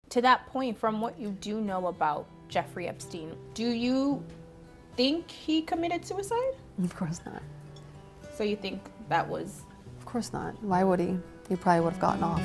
to that point, from what you do know about Jeffrey Epstein, do you think he committed suicide? Of course not. So you think that was... Of course not. Why would he? He probably would have gotten off.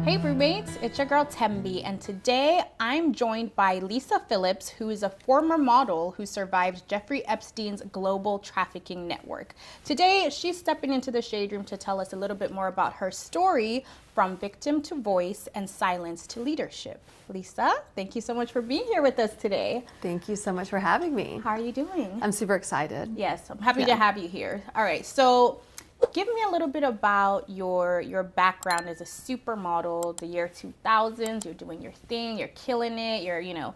Hey roommates, it's your girl Tembi, and today I'm joined by Lisa Phillips, who is a former model who survived Jeffrey Epstein's global trafficking network. Today, she's stepping into the Shade Room to tell us a little bit more about her story from victim to voice and silence to leadership. Lisa, thank you so much for being here with us today. Thank you so much for having me. How are you doing? I'm super excited. Yes, I'm happy to have you here. All right, so give me a little bit about your background as a supermodel, the year 2000s. You're doing your thing, you're killing it, you're, you know,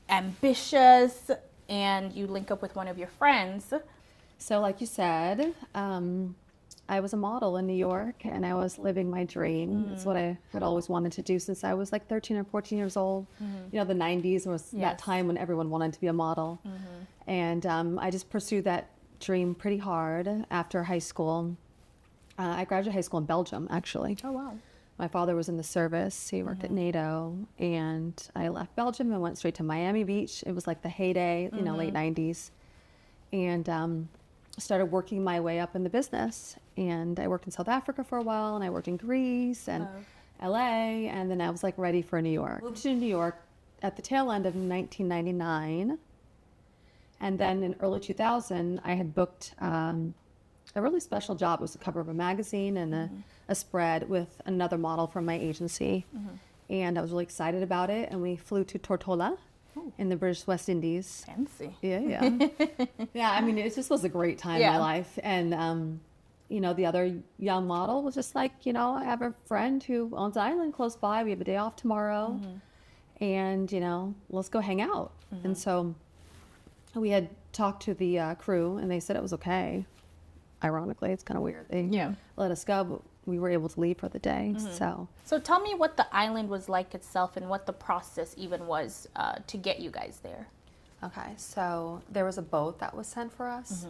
ambitious, and you link up with one of your friends. So like you said, I was a model in New York, and I was living my dream. It's what I had always wanted to do since I was like 13 or 14 years old. You know, the 90s was that time when everyone wanted to be a model. And I just pursued that dream pretty hard after high school. I graduated high school in Belgium, actually. Oh, wow. My father was in the service. He worked at NATO, and I left Belgium and went straight to Miami Beach. It was like the heyday, you know, late 90s. And started working my way up in the business. And I worked in South Africa for a while, and I worked in Greece and LA, and then I was like ready for New York. Moved to New York at the tail end of 1999. And then in early 2000, I had booked a really special job. It was the cover of a magazine and a spread with another model from my agency. And I was really excited about it. And we flew to Tortola in the British West Indies. Fancy. Yeah. Yeah, I mean, it just was a great time in my life. And, you know, the other young model was just like, you know, I have a friend who owns an island close by. We have a day off tomorrow. And, you know, let's go hang out. And so we had talked to the crew, and they said it was okay. Ironically, it's kind of weird. They let us go, but we were able to leave for the day. So tell me what the island was like itself and what the process even was to get you guys there. Okay, so there was a boat that was sent for us.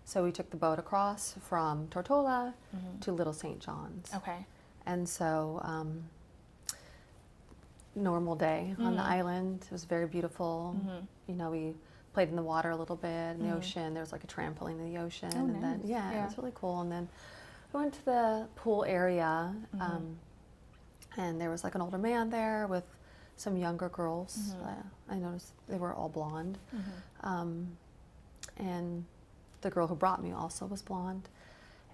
So we took the boat across from Tortola to Little St. John's. Okay. And so normal day on the island. It was very beautiful. You know, we played in the water a little bit in the ocean. There was like a trampoline in the ocean. Oh, and nice. then it was really cool. And then we went to the pool area, and there was like an older man there with some younger girls. I noticed they were all blonde. And the girl who brought me also was blonde.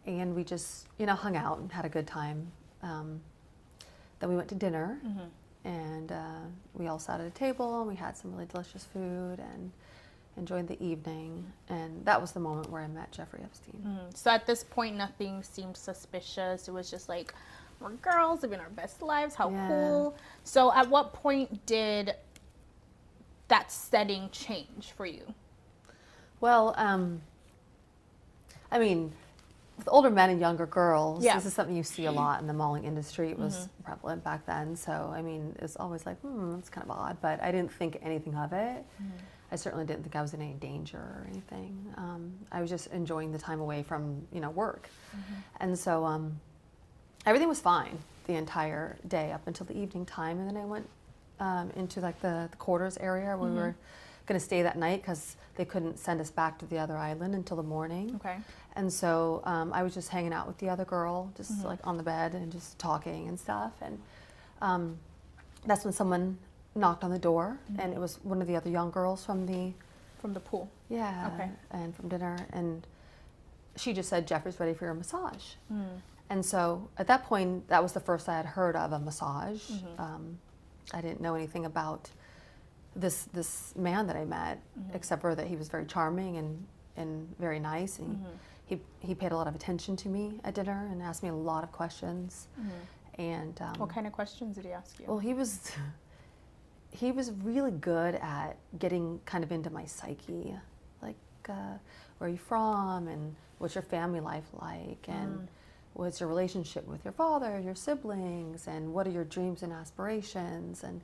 And we just, you know, hung out and had a good time. Then we went to dinner, and we all sat at a table, and we had some really delicious food and enjoyed the evening. And that was the moment where I met Jeffrey Epstein. So at this point, nothing seemed suspicious. It was just like, we're girls living our best lives. How cool. So at what point did that setting change for you? Well, I mean, with older men and younger girls, this is something you see a lot in the modeling industry. It was prevalent back then. So, I mean, it's always like, it's kind of odd, but I didn't think anything of it. I certainly didn't think I was in any danger or anything. I was just enjoying the time away from, you know, work. And so everything was fine the entire day up until the evening time. And then I went into like the quarters area where we were going to stay that night because they couldn't send us back to the other island until the morning. Okay. And so I was just hanging out with the other girl, just like on the bed and just talking and stuff. And that's when someone knocked on the door, and it was one of the other young girls from the pool. Yeah. Okay. And from dinner, and she just said, "Jeffrey's ready for your massage." And so at that point, that was the first I had heard of a massage. I didn't know anything about this man that I met, except for that he was very charming and very nice, and he paid a lot of attention to me at dinner and asked me a lot of questions. And What kind of questions did he ask you? well, he was really good at getting kind of into my psyche, like where are you from, and what's your family life like, and what's your relationship with your father, your siblings, and what are your dreams and aspirations, and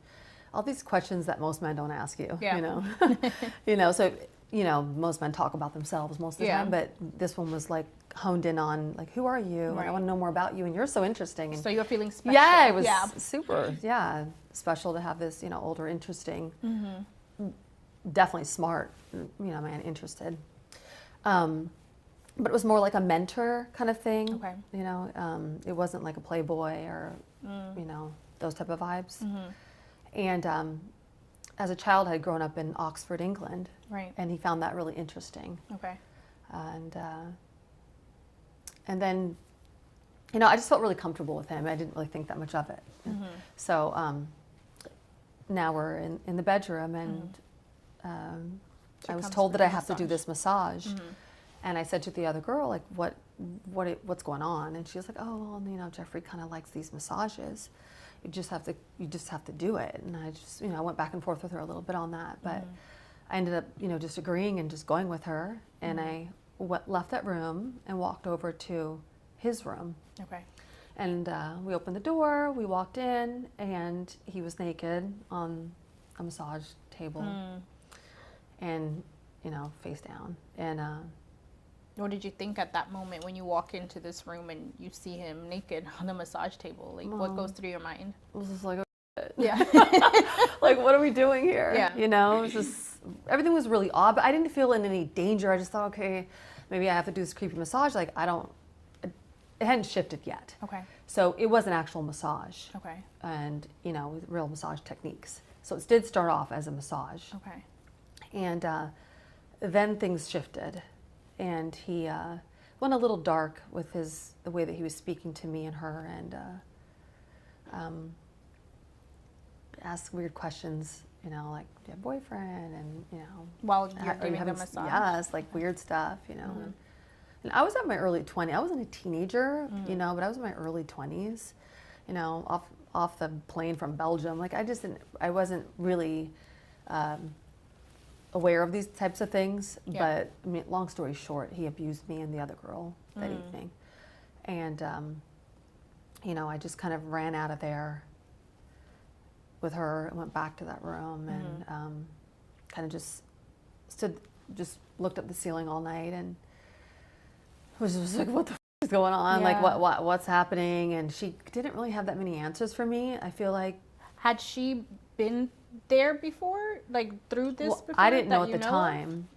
all these questions that most men don't ask you. You know, so you know, most men talk about themselves most of the time, but this one was like honed in on like, who are you? Right. And I want to know more about you, and you're so interesting. And So you're feeling special. yeah, it was super, special to have this, older, interesting, definitely smart, man, interested. But it was more like a mentor kind of thing. Okay. It wasn't like a playboy or, those type of vibes. And as a child, I had grown up in Oxford, England. Right. And he found that really interesting. Okay. And then, I just felt really comfortable with him. I didn't really think that much of it. So now we're in the bedroom, and I was told that I have to do this massage. And I said to the other girl, like, what's going on? And she was like, oh, well, Jeffrey kind of likes these massages. You just have to do it. And I just, I went back and forth with her a little bit on that, but I ended up, just agreeing and just going with her. And I left that room and walked over to his room. Okay. And we opened the door, we walked in, and he was naked on a massage table and, face down. And what did you think at that moment when you walk into this room and you see him naked on the massage table? Like, what goes through your mind? it was just like, yeah. like, what are we doing here? Yeah. It was just, everything was really odd, but I didn't feel in any danger. I just thought, okay, maybe I have to do this creepy massage. Like, it hadn't shifted yet. Okay. So it was an actual massage. Okay. And, with real massage techniques. So it did start off as a massage. Okay. And then things shifted. And he went a little dark with the way that he was speaking to me and her, and asked weird questions, like, do you have a boyfriend? And, While you're doing the massage? Yes, like weird stuff, And I was at my early 20s. I wasn't a teenager, but I was in my early 20s, off the plane from Belgium. Like, I wasn't really aware of these types of things, but I mean, long story short, he abused me and the other girl that evening. And, I just kind of ran out of there with her and went back to that room and kind of just looked at the ceiling all night and was just like, what the is going on? Yeah. Like, what's happening? And she didn't really have that many answers for me. I feel like. Had she been there before, like through this before? I didn't know at the time.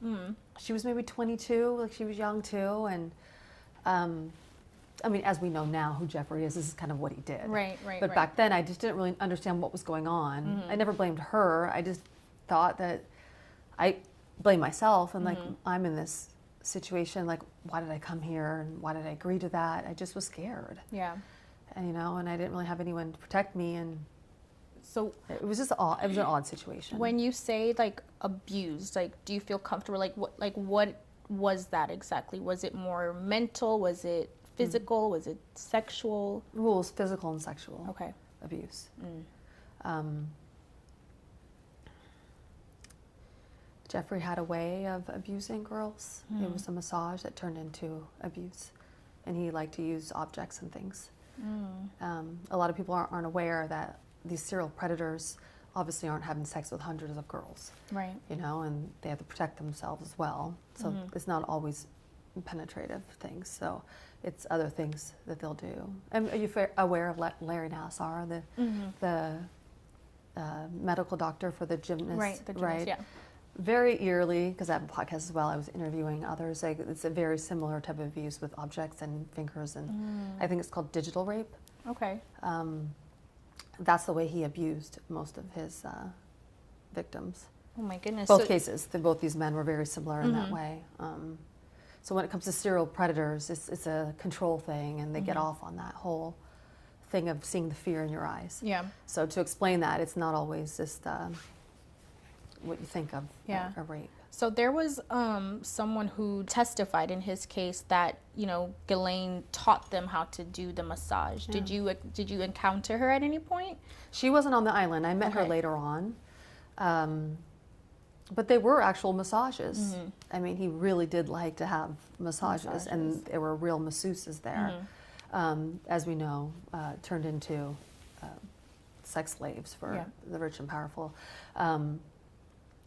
She was maybe 22, like she was young too. And I mean, as we know now who Jeffrey is, this is kind of what he did. Right. But back then I just didn't really understand what was going on. I never blamed her. I just thought that I blamed myself and like, I'm in this situation, like, why did I come here and why did I agree to that? I just was scared. Yeah. And, and I didn't really have anyone to protect me, and so it was just odd. It was an odd situation. When you say like abused, like, do you feel comfortable? Like what was that exactly? Was it more mental? Was it physical? Was it sexual? Well, it was physical and sexual. Okay. Abuse. Jeffrey had a way of abusing girls. It was a massage that turned into abuse, and he liked to use objects and things. A lot of people aren't aware that these serial predators obviously aren't having sex with hundreds of girls. Right. And they have to protect themselves as well. So it's not always penetrative things. So it's other things that they'll do. And are you aware of Larry Nassar, the medical doctor for the gymnast? Right, the gymnast, right? yeah. Very eerily, because I have a podcast as well, I was interviewing others. Like, it's a very similar type of abuse with objects and fingers, and I think it's called digital rape. Okay. That's the way he abused most of his victims. Oh my goodness. Both cases, both these men were very similar in that way. So when it comes to serial predators, it's a control thing, and they get off on that whole thing of seeing the fear in your eyes. Yeah. So to explain that, it's not always just what you think of a rape. So there was someone who testified in his case that, Ghislaine taught them how to do the massage. Yeah. Did you encounter her at any point? She wasn't on the island. I met her later on. But they were actual massages. I mean, he really did like to have massages. And there were real masseuses there. As we know, turned into sex slaves for the rich and powerful.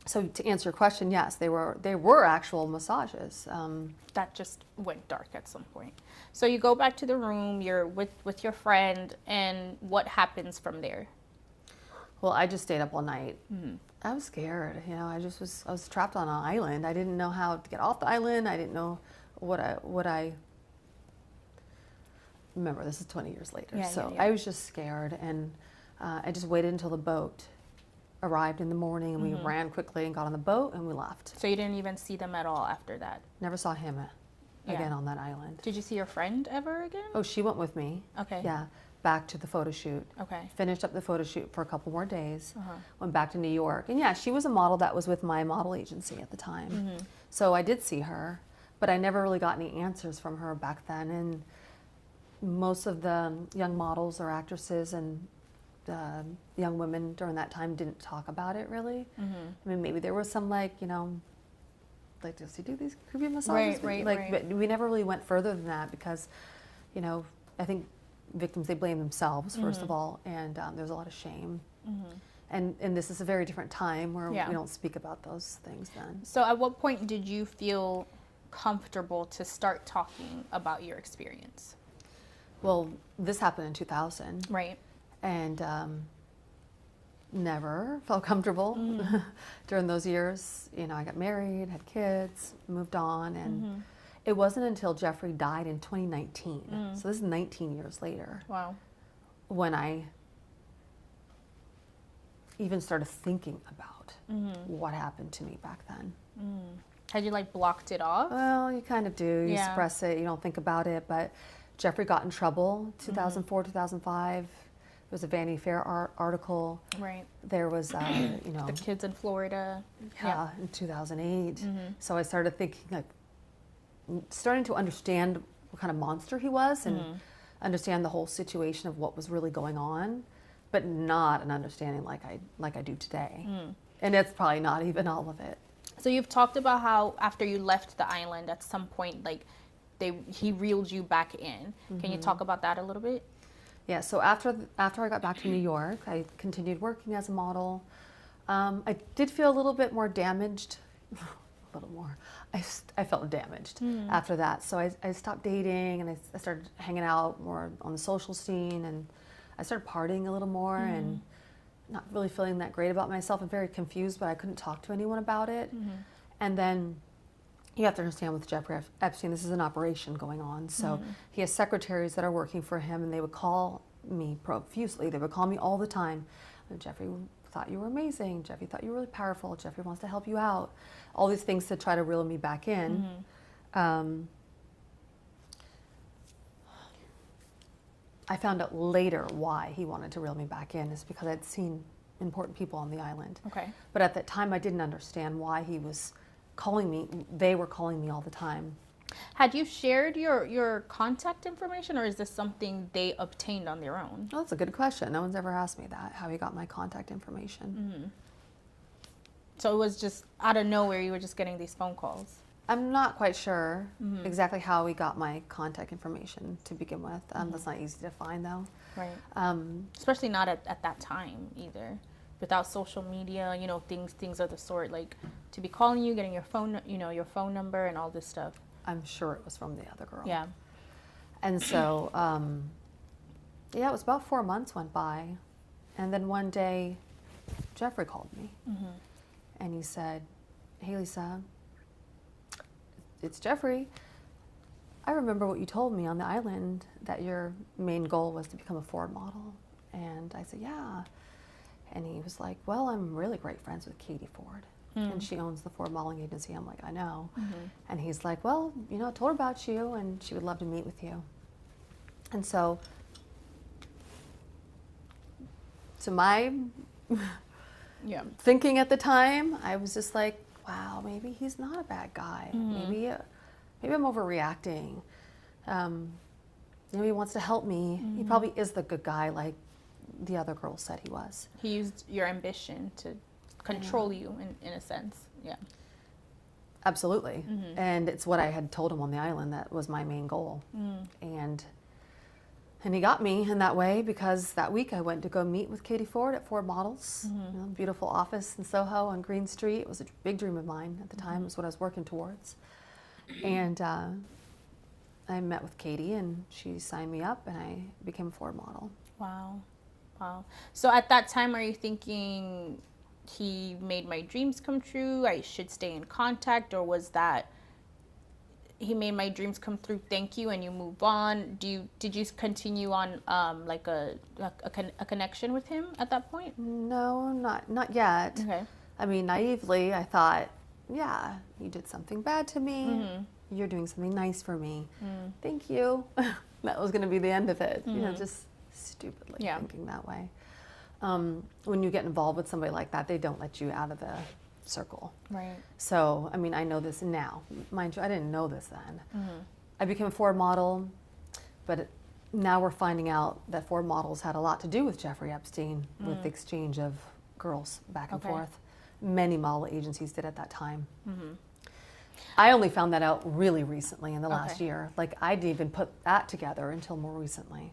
So to answer your question, yes, they were actual massages. That just went dark at some point. So you go back to the room, you're with your friend, and what happens from there? Well, I just stayed up all night. I was scared, you know. I was trapped on an island. I didn't know how to get off the island. I didn't know what I remember. This is 20 years later. I was just scared, and I just waited until the boat arrived in the morning, and we ran quickly and got on the boat and we left. So you didn't even see them at all after that? Never saw him again on that island. Did you see your friend ever again? Oh, she went with me. Okay. Yeah, back to the photo shoot. Okay. Finished up the photo shoot for a couple more days. Went back to New York. And yeah, she was a model that was with my model agency at the time. So I did see her, but I never really got any answers from her back then. And most of the young models or actresses and young women during that time didn't talk about it really. I mean, maybe there was some like, you know, like, does he do these creepy massages? Right. But we never really went further than that because, you know, I think victims, they blame themselves first of all, and there's a lot of shame. And this is a very different time where we don't speak about those things then. So at what point did you feel comfortable to start talking about your experience? Well, this happened in 2000. Right. And never felt comfortable during those years. You know, I got married, had kids, moved on, and it wasn't until Jeffrey died in 2019, so this is 19 years later, when I even started thinking about what happened to me back then. Had you like blocked it off? Well, you kind of do. You suppress it, you don't think about it, but Jeffrey got in trouble 2004, 2005. There was a Vanity Fair article. Right. There was, you know, the kids in Florida. Yeah, in 2008. So I started thinking, like, starting to understand what kind of monster he was and understand the whole situation of what was really going on, but not an understanding like I do today. And it's probably not even all of it. So you've talked about how after you left the island, at some point, like, he reeled you back in. Can you talk about that a little bit? Yeah, so after I got back to New York, I continued working as a model. I did feel a little bit more damaged, a little more. I felt damaged after that. So I stopped dating, and I started hanging out more on the social scene, and I started partying a little more and not really feeling that great about myself and very confused, but I couldn't talk to anyone about it. And then you have to understand, with Jeffrey Epstein, this is an operation going on. So he has secretaries that are working for him, and they would call me profusely. They would call me all the time. Jeffrey thought you were amazing. Jeffrey thought you were really powerful. Jeffrey wants to help you out. All these things to try to reel me back in. I found out later why he wanted to reel me back in is because I'd seen important people on the island. Okay. But at that time, I didn't understand why he was calling me. They were calling me all the time. Had you shared your contact information, or is this something they obtained on their own? Well, that's a good question. No one's ever asked me that, how he got my contact information. So it was just out of nowhere, you were just getting these phone calls? I'm not quite sure exactly how he got my contact information to begin with. That's not easy to find, though. Right. Especially not at that time either. Without social media, you know, things of the sort, like to be calling you, getting your phone, you know, your phone number and all this stuff. I'm sure it was from the other girl. Yeah. And so, yeah, it was about 4 months went by. And then one day, Jeffrey called me. And he said, "Hey, Lisa, it's Jeffrey. I remember what you told me on the island, that your main goal was to become a Ford model." And I said, "Yeah." And he was like, "Well, I'm really great friends with Katie Ford. And she owns the Ford modeling agency." I'm like, "I know." And he's like, "Well, you know, I told her about you, and she would love to meet with you." And so, to my thinking at the time, I was just like, wow, maybe he's not a bad guy. Maybe I'm overreacting. You know, he wants to help me. He probably is the good guy, like the other girl said he was. He used your ambition to control you in a sense. Yeah. Absolutely. And it's what I had told him on the island that was my main goal. And And he got me in that way because that week I went to go meet with Katie Ford at Ford Models, you know, beautiful office in Soho on Green Street. It was a big dream of mine at the time. It was what I was working towards. And I met with Katie, and she signed me up, and I became a Ford model. Wow. Wow. So at that time, are you thinking he made my dreams come true, I should stay in contact, or was that he made my dreams come true, thank you, and you move on? Did you continue on like a connection with him at that point? No, not yet. Okay. I mean, naively, I thought, yeah, you did something bad to me. You're doing something nice for me. Thank you. That was going to be the end of it. You know, just stupidly thinking that way. When you get involved with somebody like that, they don't let you out of the circle. Right. So, I mean, I know this now. Mind you, I didn't know this then. I became a Ford model, but now we're finding out that Ford models had a lot to do with Jeffrey Epstein, with the exchange of girls back and forth. Many model agencies did at that time. I only found that out really recently in the last year. Like, I didn't even put that together until more recently.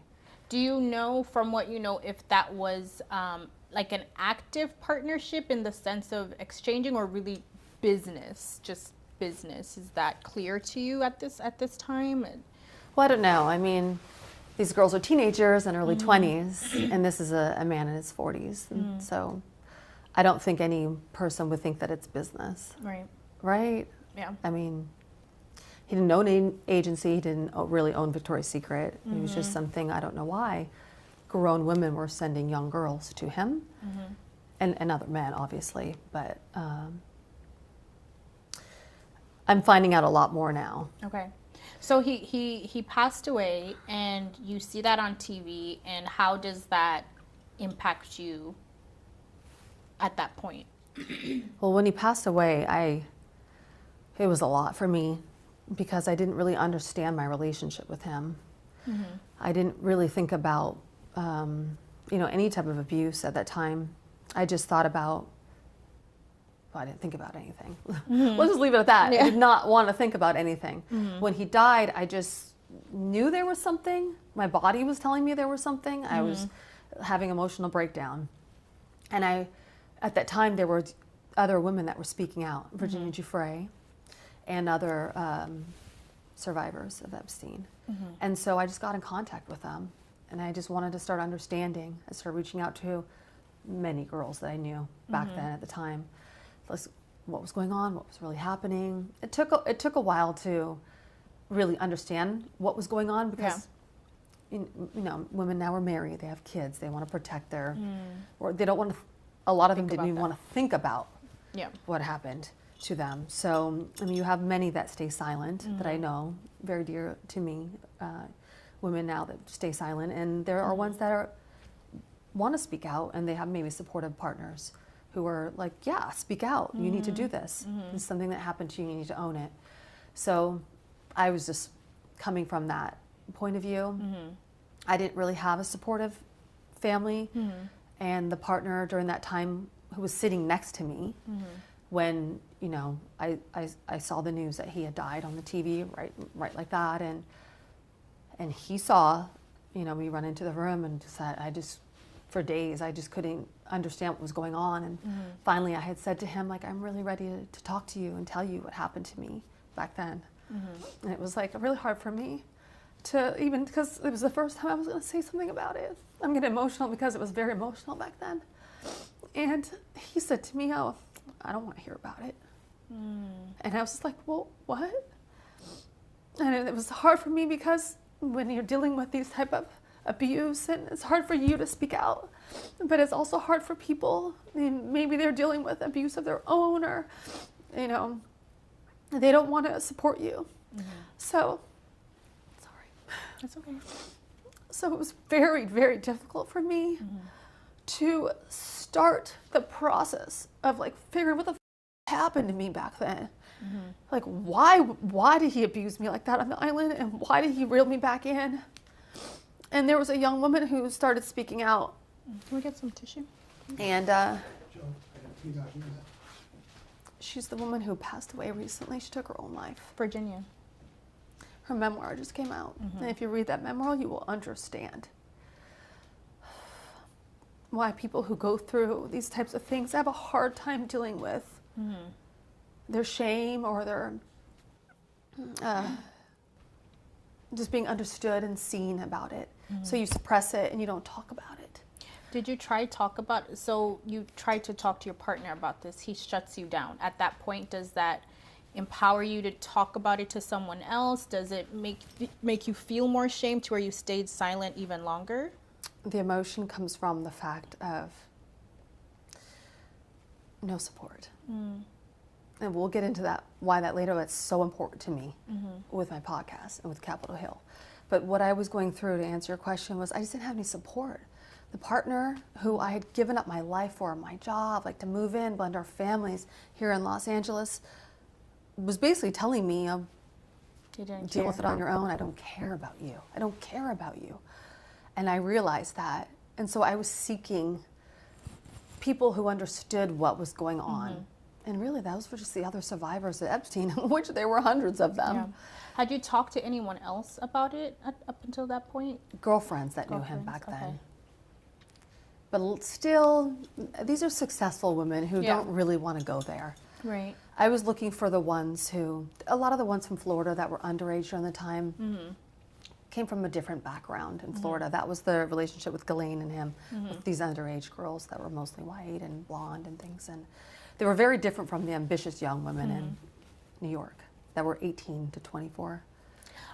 Do you know, from what you know, if that was like an active partnership in the sense of exchanging, or really business, just business? Is that clear to you at this time? Well, I don't know. I mean, these girls are teenagers and early 20s, and this is a man in his 40s. And so I don't think any person would think that it's business. Right. Right? Yeah. I mean, he didn't own an agency. He didn't really own Victoria's Secret. It was just something, I don't know why, grown women were sending young girls to him, and other men, obviously. But I'm finding out a lot more now. Okay. So he passed away, and you see that on TV, and how does that impact you at that point? Well, when he passed away, it was a lot for me, because I didn't really understand my relationship with him. I didn't really think about, you know, any type of abuse at that time. I just thought about, well, I didn't think about anything. Let's just leave it at that. I did not want to think about anything. When he died, I just knew there was something. My body was telling me there was something. I was having emotional breakdown. And at that time, there were other women that were speaking out, Virginia Giuffre, and other survivors of Epstein. And so I just got in contact with them, and I just wanted to start understanding. I started reaching out to many girls that I knew back then at the time. What was going on, what was really happening. It took a while to really understand what was going on, because you know, women now are married, they have kids, they want to protect their, or they don't want to, a lot of them didn't even want to think about what happened to them. So, I mean, you have many that stay silent that I know, very dear to me, women now that stay silent, and there are ones that want to speak out, and they have maybe supportive partners who are like, yeah, speak out, you need to do this. It's something that happened to you, you need to own it. So I was just coming from that point of view. I didn't really have a supportive family, and the partner during that time who was sitting next to me when, you know, I saw the news that he had died on the TV, right like that, and he saw, you know, me run into the room, and just for days I just couldn't understand what was going on, and finally I had said to him, like, I'm really ready to talk to you and tell you what happened to me back then. And it was like really hard for me to, even because it was the first time I was going to say something about it. I'm getting emotional because it was very emotional back then. And he said to me, oh, I don't want to hear about it. And I was just like, well, what? And it was hard for me, because when you're dealing with these type of abuse, and it's hard for you to speak out, but it's also hard for people. I mean, maybe they're dealing with abuse of their own, or, you know, they don't want to support you. So, sorry. That's okay. So it was very, very difficult for me to start the process of, like, figuring what the happened to me back then. Like, why did he abuse me like that on the island, and why did he reel me back in? And there was a young woman who started speaking out. Can we get some tissue? And she's the woman who passed away recently. She took her own life. Virginia. her memoir just came out. And if you read that memoir, you will understand why people who go through these types of things have a hard time dealing with their shame or their just being understood and seen about it. So you suppress it and you don't talk about it. Did you try so you tried to talk to your partner about this, he shuts you down. At that point, does that empower you to talk about it to someone else? Does it make you feel more shame to where you stayed silent even longer? The emotion comes from the fact of no support. And we'll get into that, why that later. That's so important to me with my podcast and with Capitol Hill. But what I was going through, to answer your question, was I just didn't have any support. The partner who I had given up my life for, my job, like to move in, blend our families here in Los Angeles, was basically telling me, deal with it on your own. I don't care about you. I don't care about you. And I realized that. And so I was seeking people who understood what was going on. And really, those were just the other survivors of Epstein, which there were hundreds of them. Yeah. Had you talked to anyone else about it up until that point? Girlfriends that knew him back then. But still, these are successful women who don't really want to go there. Right. I was looking for the ones who, a lot of the ones from Florida that were underage during the time, came from a different background in Florida. That was the relationship with Ghislaine and him, with these underage girls that were mostly white and blonde and things. And they were very different from the ambitious young women in New York that were 18 to 24.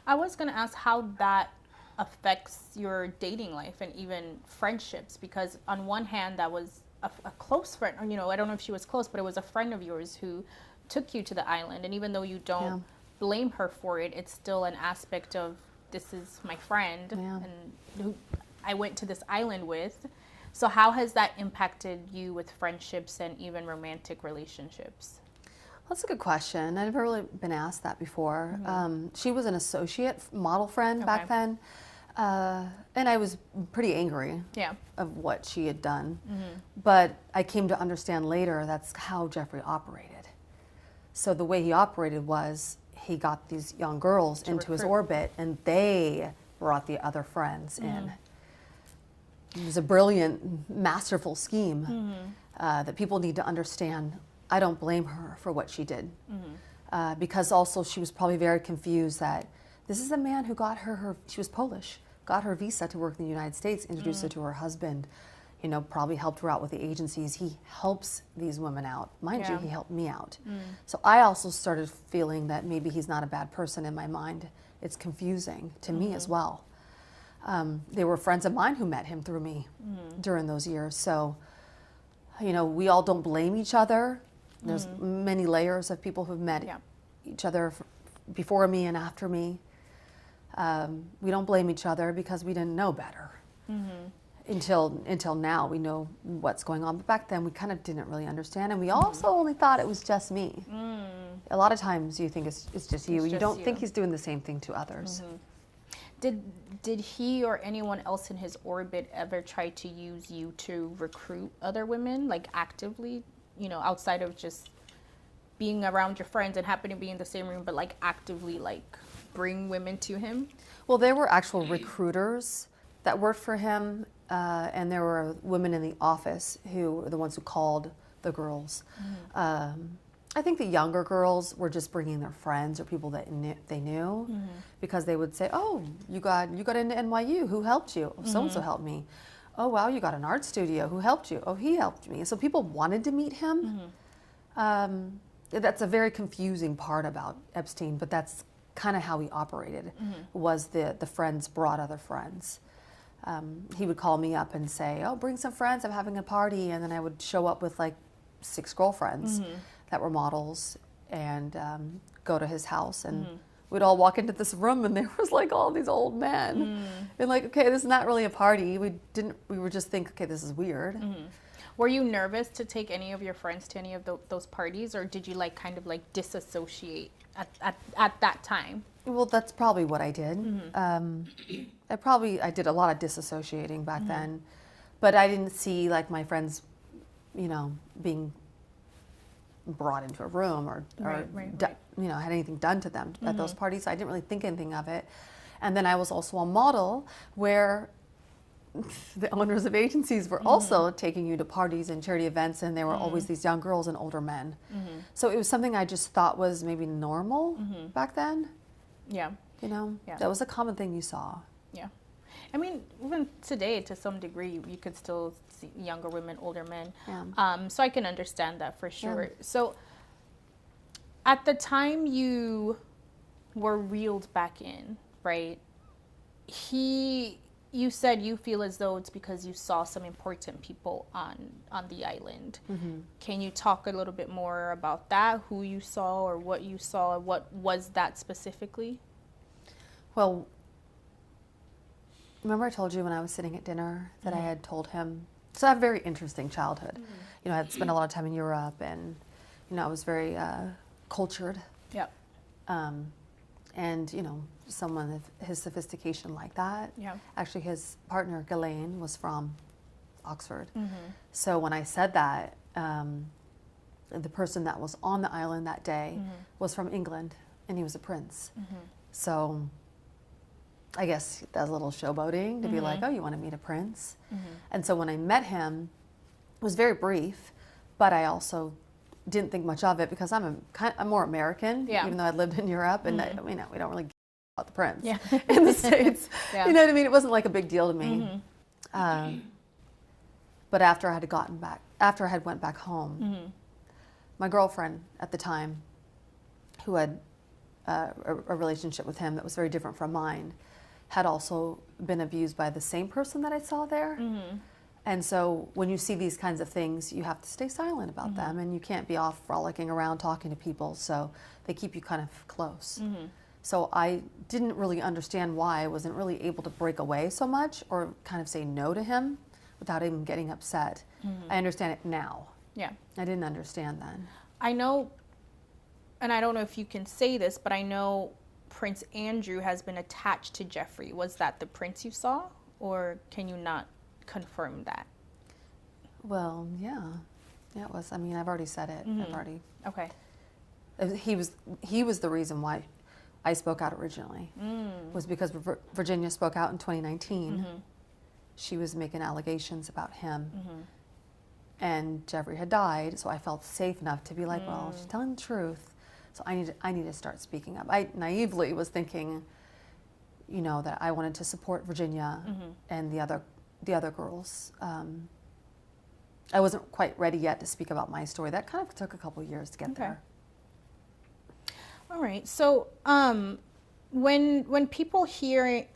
I was going to ask how that affects your dating life and even friendships, because on one hand, that was a close friend, or, you know, I don't know if she was close, but it was a friend of yours who took you to the island. And even though you don't blame her for it, it's still an aspect of, this is my friend and who I went to this island with. So how has that impacted you with friendships and even romantic relationships? That's a good question. I've never really been asked that before. She was an associate model friend back then. And I was pretty angry of what she had done. But I came to understand later that's how Jeffrey operated. So the way he operated was he got these young girls into his orbit, and they brought the other friends in. It was a brilliant, masterful scheme that people need to understand. I don't blame her for what she did, because also she was probably very confused that this is a man who got her she was Polish, got her visa to work in the United States, introduced her to her husband, you know, probably helped her out with the agencies. He helps these women out. Mind you, he helped me out. So I also started feeling that maybe he's not a bad person in my mind. It's confusing to me as well. They were friends of mine who met him through me during those years. So, you know, we all don't blame each other. There's many layers of people who've met each other before me and after me. We don't blame each other because we didn't know better. Until now, we know what's going on. But back then, we kind of didn't really understand. And we also only thought it was just me. A lot of times you think it's just you. You don't think he's doing the same thing to others. Did he or anyone else in his orbit ever try to use you to recruit other women, like actively, you know, outside of just being around your friends and happen to be in the same room, but like actively like bring women to him? Well, there were actual recruiters that worked for him, and there were women in the office who were the ones who called the girls. I think the younger girls were just bringing their friends or people that they knew, because they would say, "Oh, you got into NYU. Who helped you? Oh, so and so helped me. Oh, wow, you got an art studio. Who helped you? Oh, he helped me." So people wanted to meet him. That's a very confusing part about Epstein, but that's kind of how he operated. Was the friends brought other friends. He would call me up and say, "Oh, bring some friends. I'm having a party," and then I would show up with like 6 girlfriends that were models, and go to his house, and we'd all walk into this room, and there was like all these old men, and like, okay, this is not really a party. We were just think, okay, this is weird. Were you nervous to take any of your friends to any of those parties, or did you like kind of like disassociate at that time? Well, that's probably what I did. I did a lot of disassociating back then, but I didn't see like my friends, you know, being brought into a room or you know, had anything done to them at those parties. So I didn't really think anything of it. And then I was also a model where the owners of agencies were also taking you to parties and charity events, and there were always these young girls and older men. So it was something I just thought was maybe normal back then. Yeah. You know, that was a common thing you saw. Yeah. I mean, even today, to some degree, you could still see younger women, older men. Yeah. So I can understand that for sure. Yeah. So at the time you were reeled back in, right? You said you feel as though it's because you saw some important people on the island. Can you talk a little bit more about that? Who you saw or what you saw? What was that specifically? Well, remember I told you when I was sitting at dinner that I had told him, so I have a very interesting childhood. You know, I had spent a lot of time in Europe, and, you know, I was very cultured. Yep. And, you know, someone of his sophistication like that. Yeah. Actually, his partner, Ghislaine, was from Oxford. So when I said that, the person that was on the island that day was from England, and he was a prince. So I guess that's a little showboating to be like, oh, you want to meet a prince? And so when I met him, it was very brief, but I also didn't think much of it because I'm more American, even though I lived in Europe, and we don't really care about the prince in the States. You know what I mean? It wasn't like a big deal to me. But after I had went back home, my girlfriend at the time, who had a relationship with him that was very different from mine, had also been abused by the same person that I saw there. And so when you see these kinds of things, you have to stay silent about them, and you can't be off frolicking around talking to people, so they keep you kind of close. So I didn't really understand why I wasn't really able to break away so much or kind of say no to him without even getting upset. I understand it now. Yeah. I didn't understand then. I know, and I don't know if you can say this, but I know Prince Andrew has been attached to Jeffrey. Was that the prince you saw, or can you not confirm that? Well, yeah, it was. I mean, I've already said it. I've already. Okay. He was the reason why I spoke out originally. Was because Virginia spoke out in 2019. She was making allegations about him, and Jeffrey had died. So I felt safe enough to be like, well, she's telling the truth. So I need to start speaking up. I naively was thinking, you know, that I wanted to support Virginia and the other girls. I wasn't quite ready yet to speak about my story. That kind of took a couple of years to get there. All right. So when people hear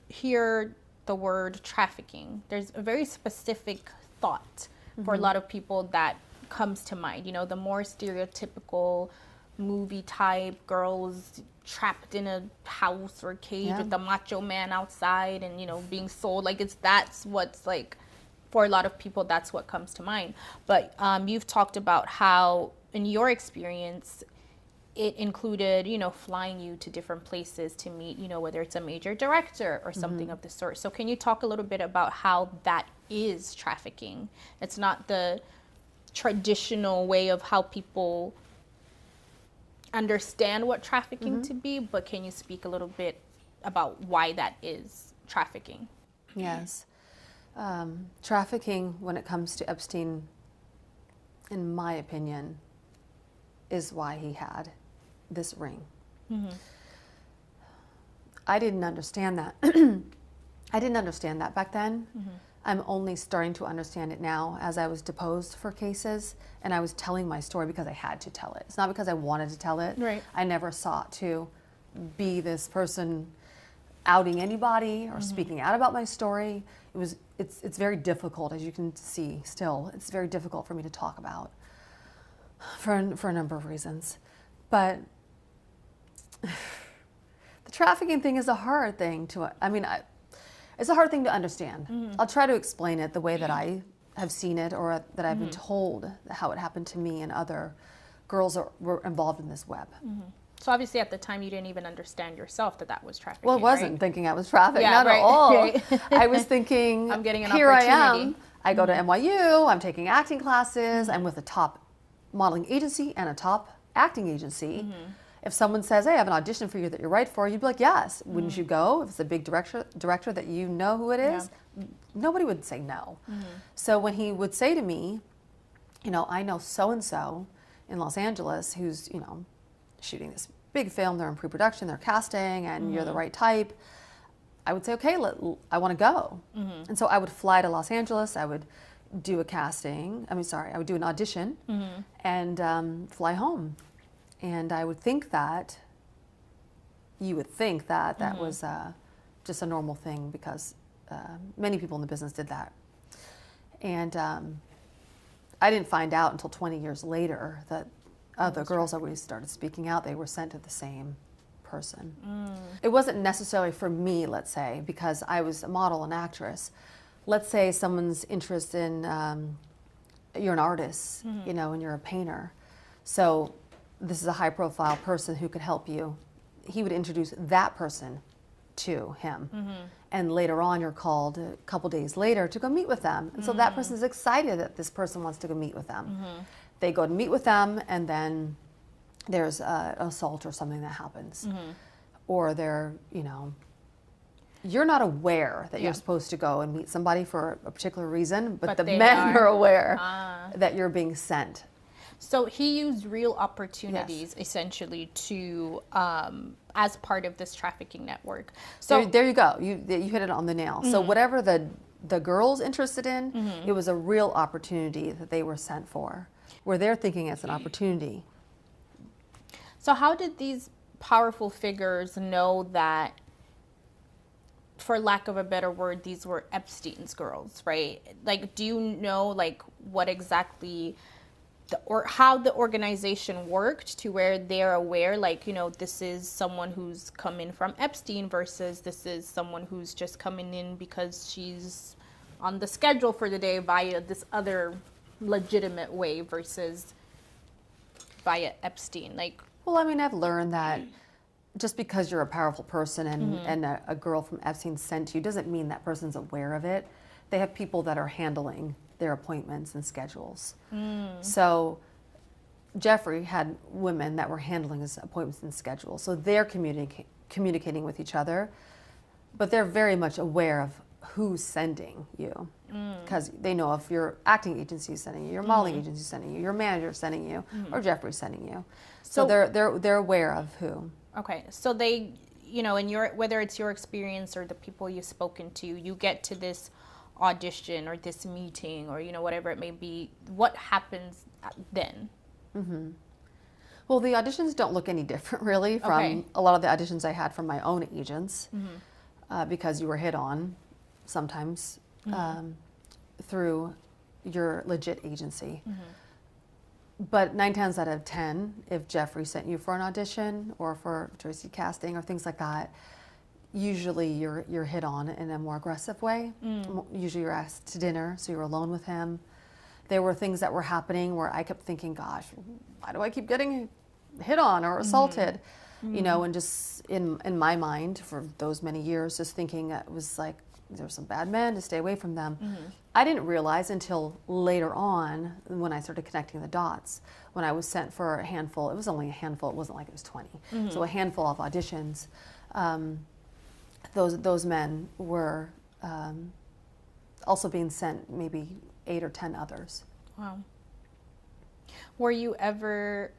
the word trafficking, there's a very specific thought for a lot of people that comes to mind. You know, the more stereotypical movie type, girls trapped in a house or cage with the macho man outside and, you know, being sold. Like, that's what's like, for a lot of people, that's what comes to mind. But you've talked about how, in your experience, it included, you know, flying you to different places to meet, you know, whether it's a major director or something of the sort. So can you talk a little bit about how that is trafficking? It's not the traditional way of how people understand what trafficking to be, but can you speak a little bit about why that is trafficking? Yes. Trafficking, when it comes to Epstein, in my opinion, is why he had this ring. I didn't understand that. I didn't understand that back then. I'm only starting to understand it now as I was deposed for cases, and I was telling my story because I had to tell it. It's not because I wanted to tell it. Right. I never sought to be this person outing anybody or speaking out about my story. It's very difficult, as you can see still. It's very difficult for me to talk about for a number of reasons. But the trafficking thing is a hard thing it's a hard thing to understand. I'll try to explain it the way that I have seen it, or that I've been told how it happened to me and other girls that were involved in this web. So obviously at the time you didn't even understand yourself that was trafficking. Well, I wasn't thinking I was trafficking, not at all. I was thinking, I'm getting an here opportunity. I am. I go to NYU, I'm taking acting classes, I'm with the top modeling agency and a top acting agency, if someone says, hey, I have an audition for you that you're right for, you'd be like, yes. Wouldn't you go? If it's a big director that you know who it is, nobody would say no. So when he would say to me, I know so-and-so in Los Angeles who's, shooting this big film, they're in pre-production, they're casting, and you're the right type, I would say, okay, I want to go. And so I would fly to Los Angeles, I would do a casting, I would do an audition, and fly home. And I would think that, you would think that that was just a normal thing, because many people in the business did that. And I didn't find out until 20 years later that the girls that we started speaking out, they were sent to the same person. It wasn't necessarily for me, let's say, because I was a model and actress. Let's say someone's interested in, you're an artist, and you're a painter. So this is a high profile person who could help you. He would introduce that person to him. And later on, you're called a couple days later to go meet with them. And so that person's excited that this person wants to go meet with them. They go to meet with them, and then there's an assault or something that happens. Or they're, you're not aware that you're supposed to go and meet somebody for a particular reason, but the men are aware that you're being sent. So he used real opportunities essentially to, as part of this trafficking network. So there you go. You hit it on the nail. So whatever the girl's interested in, it was a real opportunity that they were sent for, where they're thinking it's an opportunity. So how did these powerful figures know that, for lack of a better word, these were Epstein's girls, right? Like, do you know, like, what exactly or how the organization worked to where they're aware, like, this is someone who's come in from Epstein versus this is someone who's just coming in because she's on the schedule for the day via this other legitimate way versus via Epstein? Like, well, I've learned that just because you're a powerful person and a girl from Epstein sent you doesn't mean that person's aware of it. They have people that are handling their appointments and schedules. So Jeffrey had women that were handling his appointments and schedules. So they're communicating with each other, but they're very much aware of who's sending you, because they know if your acting agency is sending you, your modeling agency is sending you, your manager is sending you, or Jeffrey's sending you. So they're aware of who. Okay, so they, in whether it's your experience or the people you've spoken to, you get to this audition or this meeting or whatever it may be. What happens then? Well, the auditions don't look any different really from a lot of the auditions I had from my own agents, because you were hit on sometimes through your legit agency. But 9 times out of 10, if Jeffrey sent you for an audition or for Tracy casting or things like that, usually you're hit on in a more aggressive way. Usually you're asked to dinner, so you're alone with him. There were things that were happening where I kept thinking, gosh, why do I keep getting hit on or assaulted? And just in my mind for those many years, just thinking it was like, there's some bad men, to stay away from them. I didn't realize until later on when I started connecting the dots, when I was sent for a handful. It was only a handful, it wasn't like it was 20. So a handful of auditions. Those men were also being sent maybe 8 or 10 others. Wow. Were you ever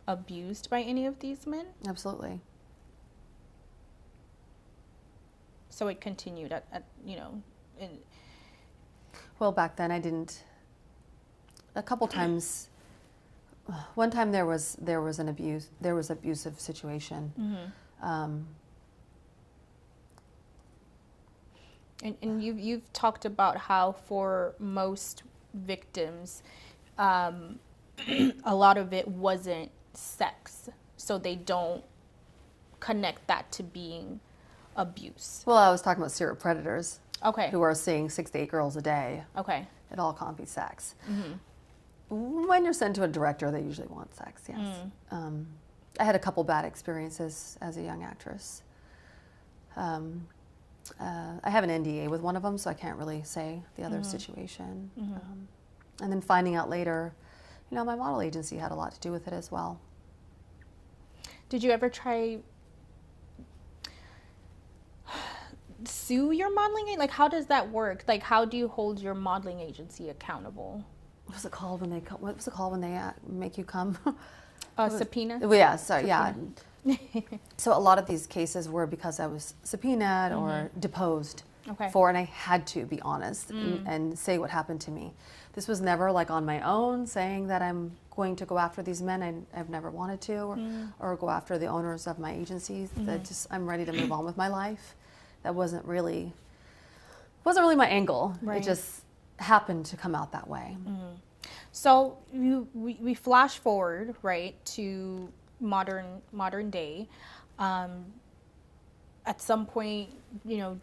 abused by any of these men? Absolutely. So it continued Well, back then I didn't. A couple times. One time there was an abusive situation. And you've talked about how for most victims, a lot of it wasn't sex, so they don't connect that to being abuse. Well, I was talking about serial predators. Okay. Who are seeing 6 to 8 girls a day. Okay. It all can't be sex. When you're sent to a director, they usually want sex, yes. I had a couple bad experiences as a young actress. I have an NDA with one of them, so I can't really say the other situation. And then finding out later, my model agency had a lot to do with it as well. Did you ever try sue your modeling agency? Like, how does that work? Like, how do you hold your modeling agency accountable? What's it called when they make you come? Subpoena? Yeah, sorry, yeah. So a lot of these cases were because I was subpoenaed or deposed for, and I had to be honest and say what happened to me. This was never like on my own saying that I'm going to go after these men. I've never wanted to, or go after the owners of my agencies. That just, I'm ready to move on with my life. That wasn't really my angle. Right. It just happened to come out that way. So we flash forward, right, to modern day. At some point,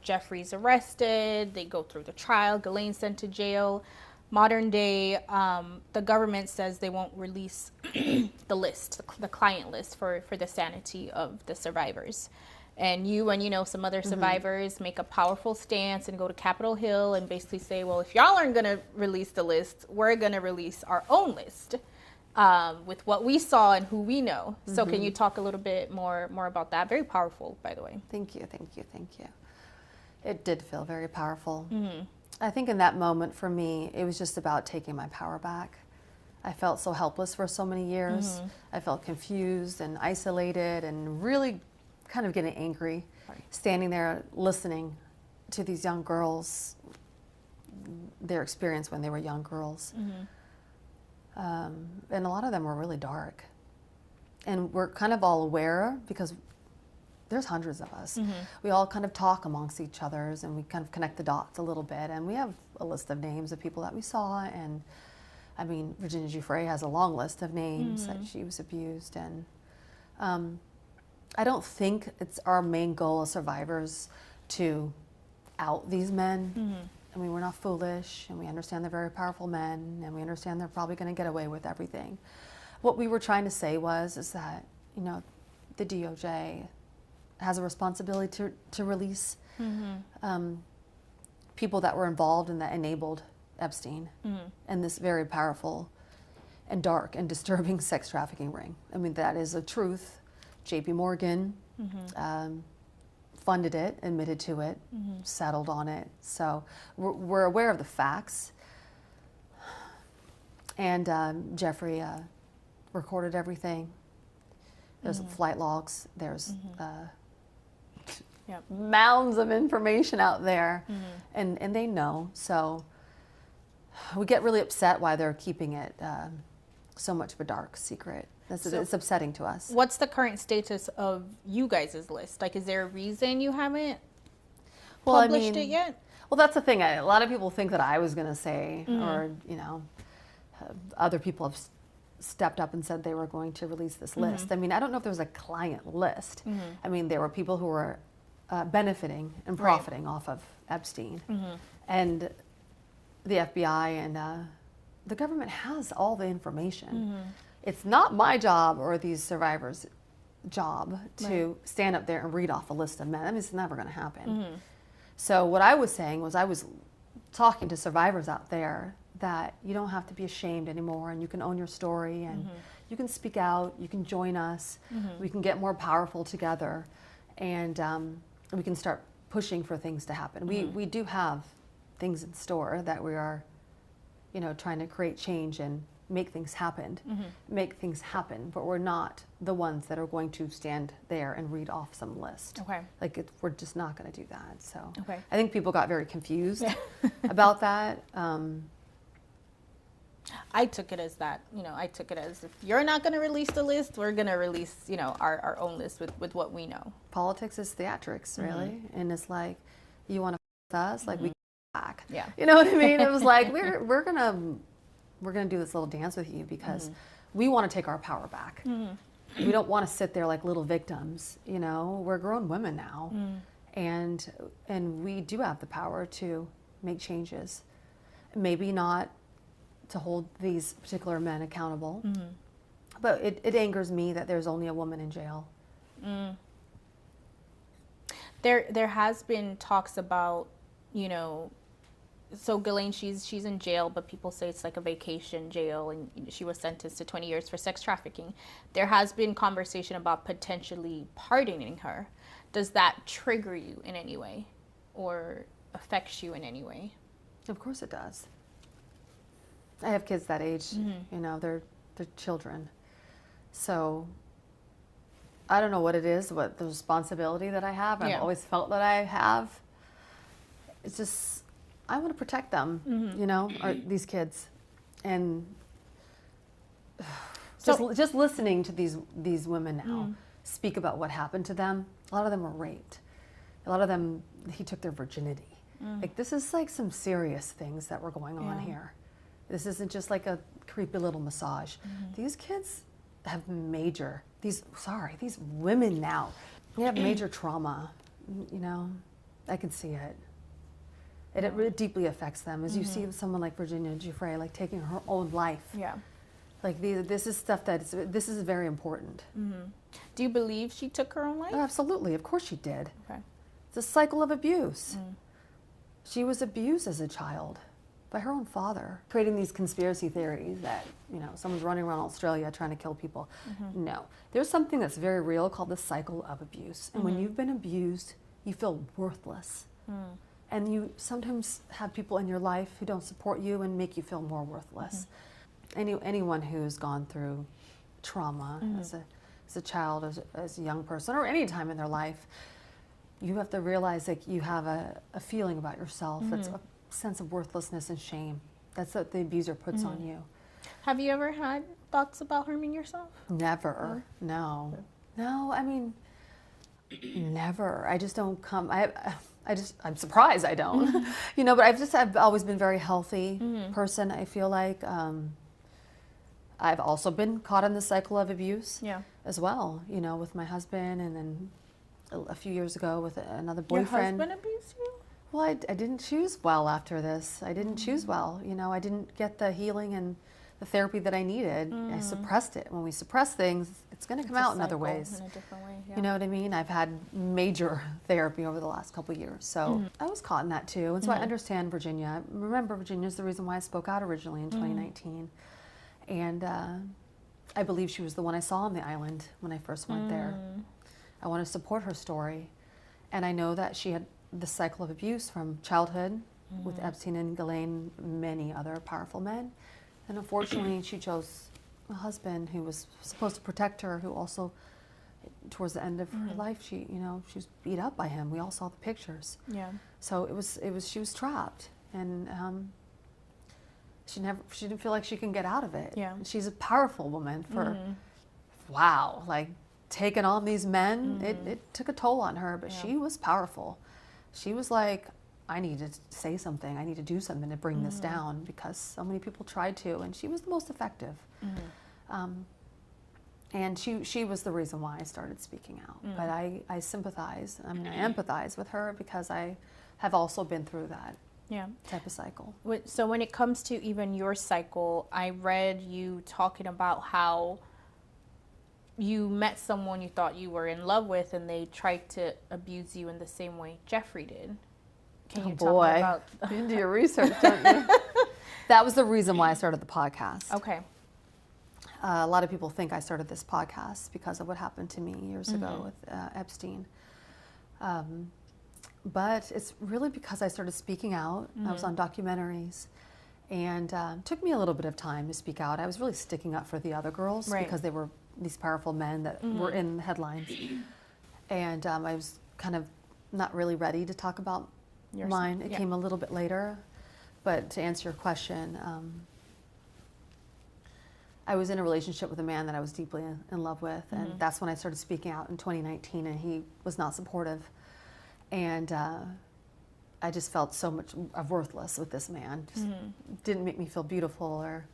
Jeffrey's arrested. They go through the trial. Ghislaine's sent to jail. Modern day, the government says they won't release the list, the client list for the sanity of the survivors. And you and some other survivors make a powerful stance and go to Capitol Hill and basically say, well, if y'all aren't going to release the list, we're going to release our own list with what we saw and who we know. So can you talk a little bit more about that? Very powerful, by the way. Thank you. It did feel very powerful. I think in that moment for me, it was just about taking my power back. I felt so helpless for so many years. I felt confused and isolated and really kind of getting angry, standing there listening to these young girls, their experience when they were young girls. And a lot of them were really dark. And we're kind of all aware because there's hundreds of us. We all kind of talk amongst each others and we kind of connect the dots a little bit. And we have a list of names of people that we saw. And I mean, Virginia Giuffre has a long list of names that she was abused. And I don't think it's our main goal as survivors to out these men. I mean, we're not foolish, and we understand they're very powerful men, and we understand they're probably going to get away with everything. What we were trying to say is that, the DOJ has a responsibility to release people that were involved and that enabled Epstein and this very powerful and dark and disturbing sex trafficking ring. I mean, that is a truth. JP Morgan funded it, admitted to it, settled on it. So we're aware of the facts. And Jeffrey recorded everything. There's flight logs. There's mounds of information out there. And they know. So we get really upset why they're keeping it so much of a dark secret. It's upsetting to us. What's the current status of you guys' list? Like, is there a reason you haven't published it yet? Well, that's the thing. A lot of people think that I was going to say, or, other people have stepped up and said they were going to release this list. I mean, I don't know if there was a client list. I mean, there were people who were benefiting and profiting off of Epstein. And the FBI and the government has all the information. It's not my job or these survivors' job to stand up there and read off a list of men. I mean, it's never going to happen. So what I was saying was I was talking to survivors out there that you don't have to be ashamed anymore, and you can own your story, and you can speak out, you can join us, we can get more powerful together, and we can start pushing for things to happen. We do have things in store that we are, trying to create change and make things happen, but we're not the ones that are going to stand there and read off some list. We're just not going to do that. So I think people got very confused about that. I took it as that, if you're not going to release the list, we're going to release, our own list with what we know. Politics is theatrics, really. And it's like, you want to with us? Like, we back. Yeah. You know what I mean? It was like, we're going to do this little dance with you because we want to take our power back. We don't want to sit there like little victims. We're grown women now. And we do have the power to make changes. Maybe not to hold these particular men accountable. But it angers me that there's only a woman in jail. There has been talks about, so Ghislaine, she's in jail, but people say it's like a vacation jail, and she was sentenced to 20 years for sex trafficking. There has been conversation about potentially pardoning her. Does that trigger you in any way, or affects you in any way? Of course it does. I have kids that age. You know, they're children. So I don't know what it is, what the responsibility that I have. I've always felt that I have. It's just, I want to protect them, you know, or these kids. And just listening to these women now speak about what happened to them. A lot of them were raped. A lot of them, he took their virginity. Like, this is like some serious things that were going on here. This isn't just like a creepy little massage. These kids have these women now, they have major trauma, you know. I can see it. It really deeply affects them, as you see someone like Virginia Giuffre, like taking her own life. Yeah. Like, this is stuff this is very important. Do you believe she took her own life? Oh, absolutely, of course she did. Okay. It's a cycle of abuse. She was abused as a child by her own father, creating these conspiracy theories that, you know, someone's running around Australia trying to kill people. No, there's something that's very real called the cycle of abuse. And when you've been abused, you feel worthless. And you sometimes have people in your life who don't support you and make you feel more worthless. Anyone who's gone through trauma as a child, as a young person, or any time in their life, you have to realize that you have a feeling about yourself. It's a sense of worthlessness and shame. That's what the abuser puts on you. Have you ever had thoughts about harming yourself? Never. No. No, I mean, never. I just don't come. I'm surprised I don't. You know, but I've always been a very healthy person. I feel like I've also been caught in the cycle of abuse as well, you know, with my husband, and then a few years ago with another boyfriend. Your husband abused you? Well, I didn't choose well after this. I didn't choose well. You know, I didn't get the healing and the therapy that I needed. I suppressed it. When we suppress things, it's going to come out in other ways. In a different way, You know what I mean? I've had major therapy over the last couple of years. So I was caught in that too. And so I understand Virginia. Remember, Virginia is the reason why I spoke out originally in 2019. And I believe she was the one I saw on the island when I first went there. I want to support her story. And I know that she had the cycle of abuse from childhood with Epstein and Ghislaine, many other powerful men. And unfortunately, she chose a husband who was supposed to protect her, who also, towards the end of her life, she was beat up by him. We all saw the pictures. Yeah. So she was trapped, and she didn't feel like she can get out of it. Yeah. She's a powerful woman for, taking on these men. It took a toll on her, but she was powerful. She was like, I need to say something. I need to do something to bring this down, because so many people tried to, and she was the most effective. And she was the reason why I started speaking out. But I sympathize. I mean, I empathize with her, because I have also been through that type of cycle. So when it comes to even your cycle, I read you talking about how you met someone you thought you were in love with, and they tried to abuse you in the same way Jeffrey did. Can you talk about you do your research, don't you? That was the reason why I started the podcast. Okay. A lot of people think I started this podcast because of what happened to me years ago with Epstein. But it's really because I started speaking out. I was on documentaries, and it took me a little bit of time to speak out. I was really sticking up for the other girls because they were these powerful men that were in the headlines. And I was kind of not really ready to talk about mine. It came a little bit later. But to answer your question, I was in a relationship with a man that I was deeply in love with, and that's when I started speaking out in 2019, and he was not supportive. And I just felt so much worthless with this man. Just didn't make me feel beautiful, or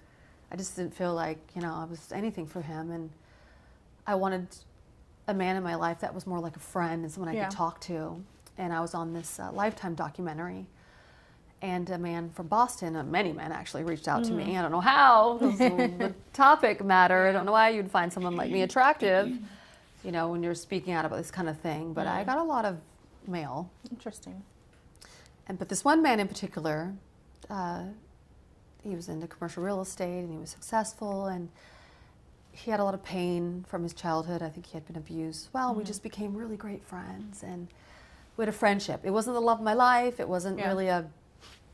I just didn't feel like, I was anything for him. And I wanted a man in my life that was more like a friend and someone I could talk to. And I was on this Lifetime documentary, and a man from Boston, many men actually reached out to me. I don't know how, the topic matter. I don't know why you'd find someone like me attractive, when you're speaking out about this kind of thing. But I got a lot of mail. Interesting. But this one man in particular he was into commercial real estate and he was successful, and he had a lot of pain from his childhood. I think he had been abused. Well, we just became really great friends, and we had a friendship. It wasn't the love of my life. It wasn't really a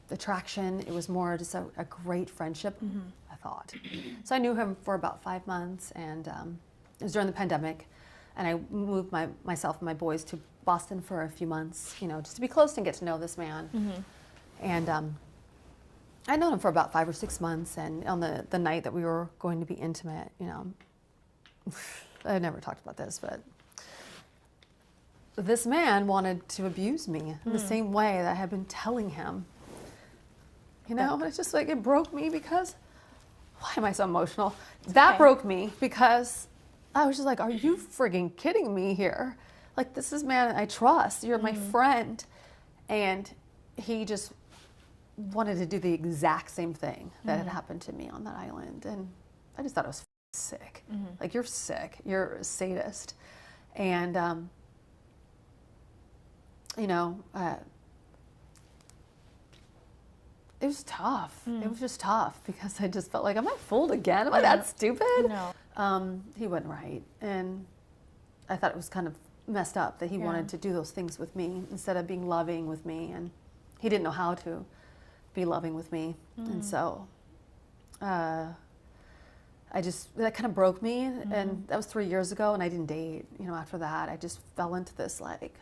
attraction. It was more just a great friendship, I thought. So I knew him for about 5 months, and it was during the pandemic, and I moved myself and my boys to Boston for a few months, you know, just to be close and get to know this man. And I'd known him for about 5 or 6 months, and on the night that we were going to be intimate, you know, I never talked about this, but this man wanted to abuse me in the same way that I had been telling him. You know, it's just like, it broke me because, why am I so emotional? That broke me because I was just like, are you frigging kidding me here? Like, this is man I trust. You're my friend. And he just wanted to do the exact same thing that had happened to me on that island. And I just thought it was sick. Like, you're sick. You're a sadist. And, you know, it was tough. It was just tough because I just felt like, am I fooled again? Am I that stupid? No. He wasn't right. And I thought it was kind of messed up that he wanted to do those things with me instead of being loving with me. And he didn't know how to be loving with me. And so that kind of broke me. And that was 3 years ago, and I didn't date. You know, after that, I just fell into this like,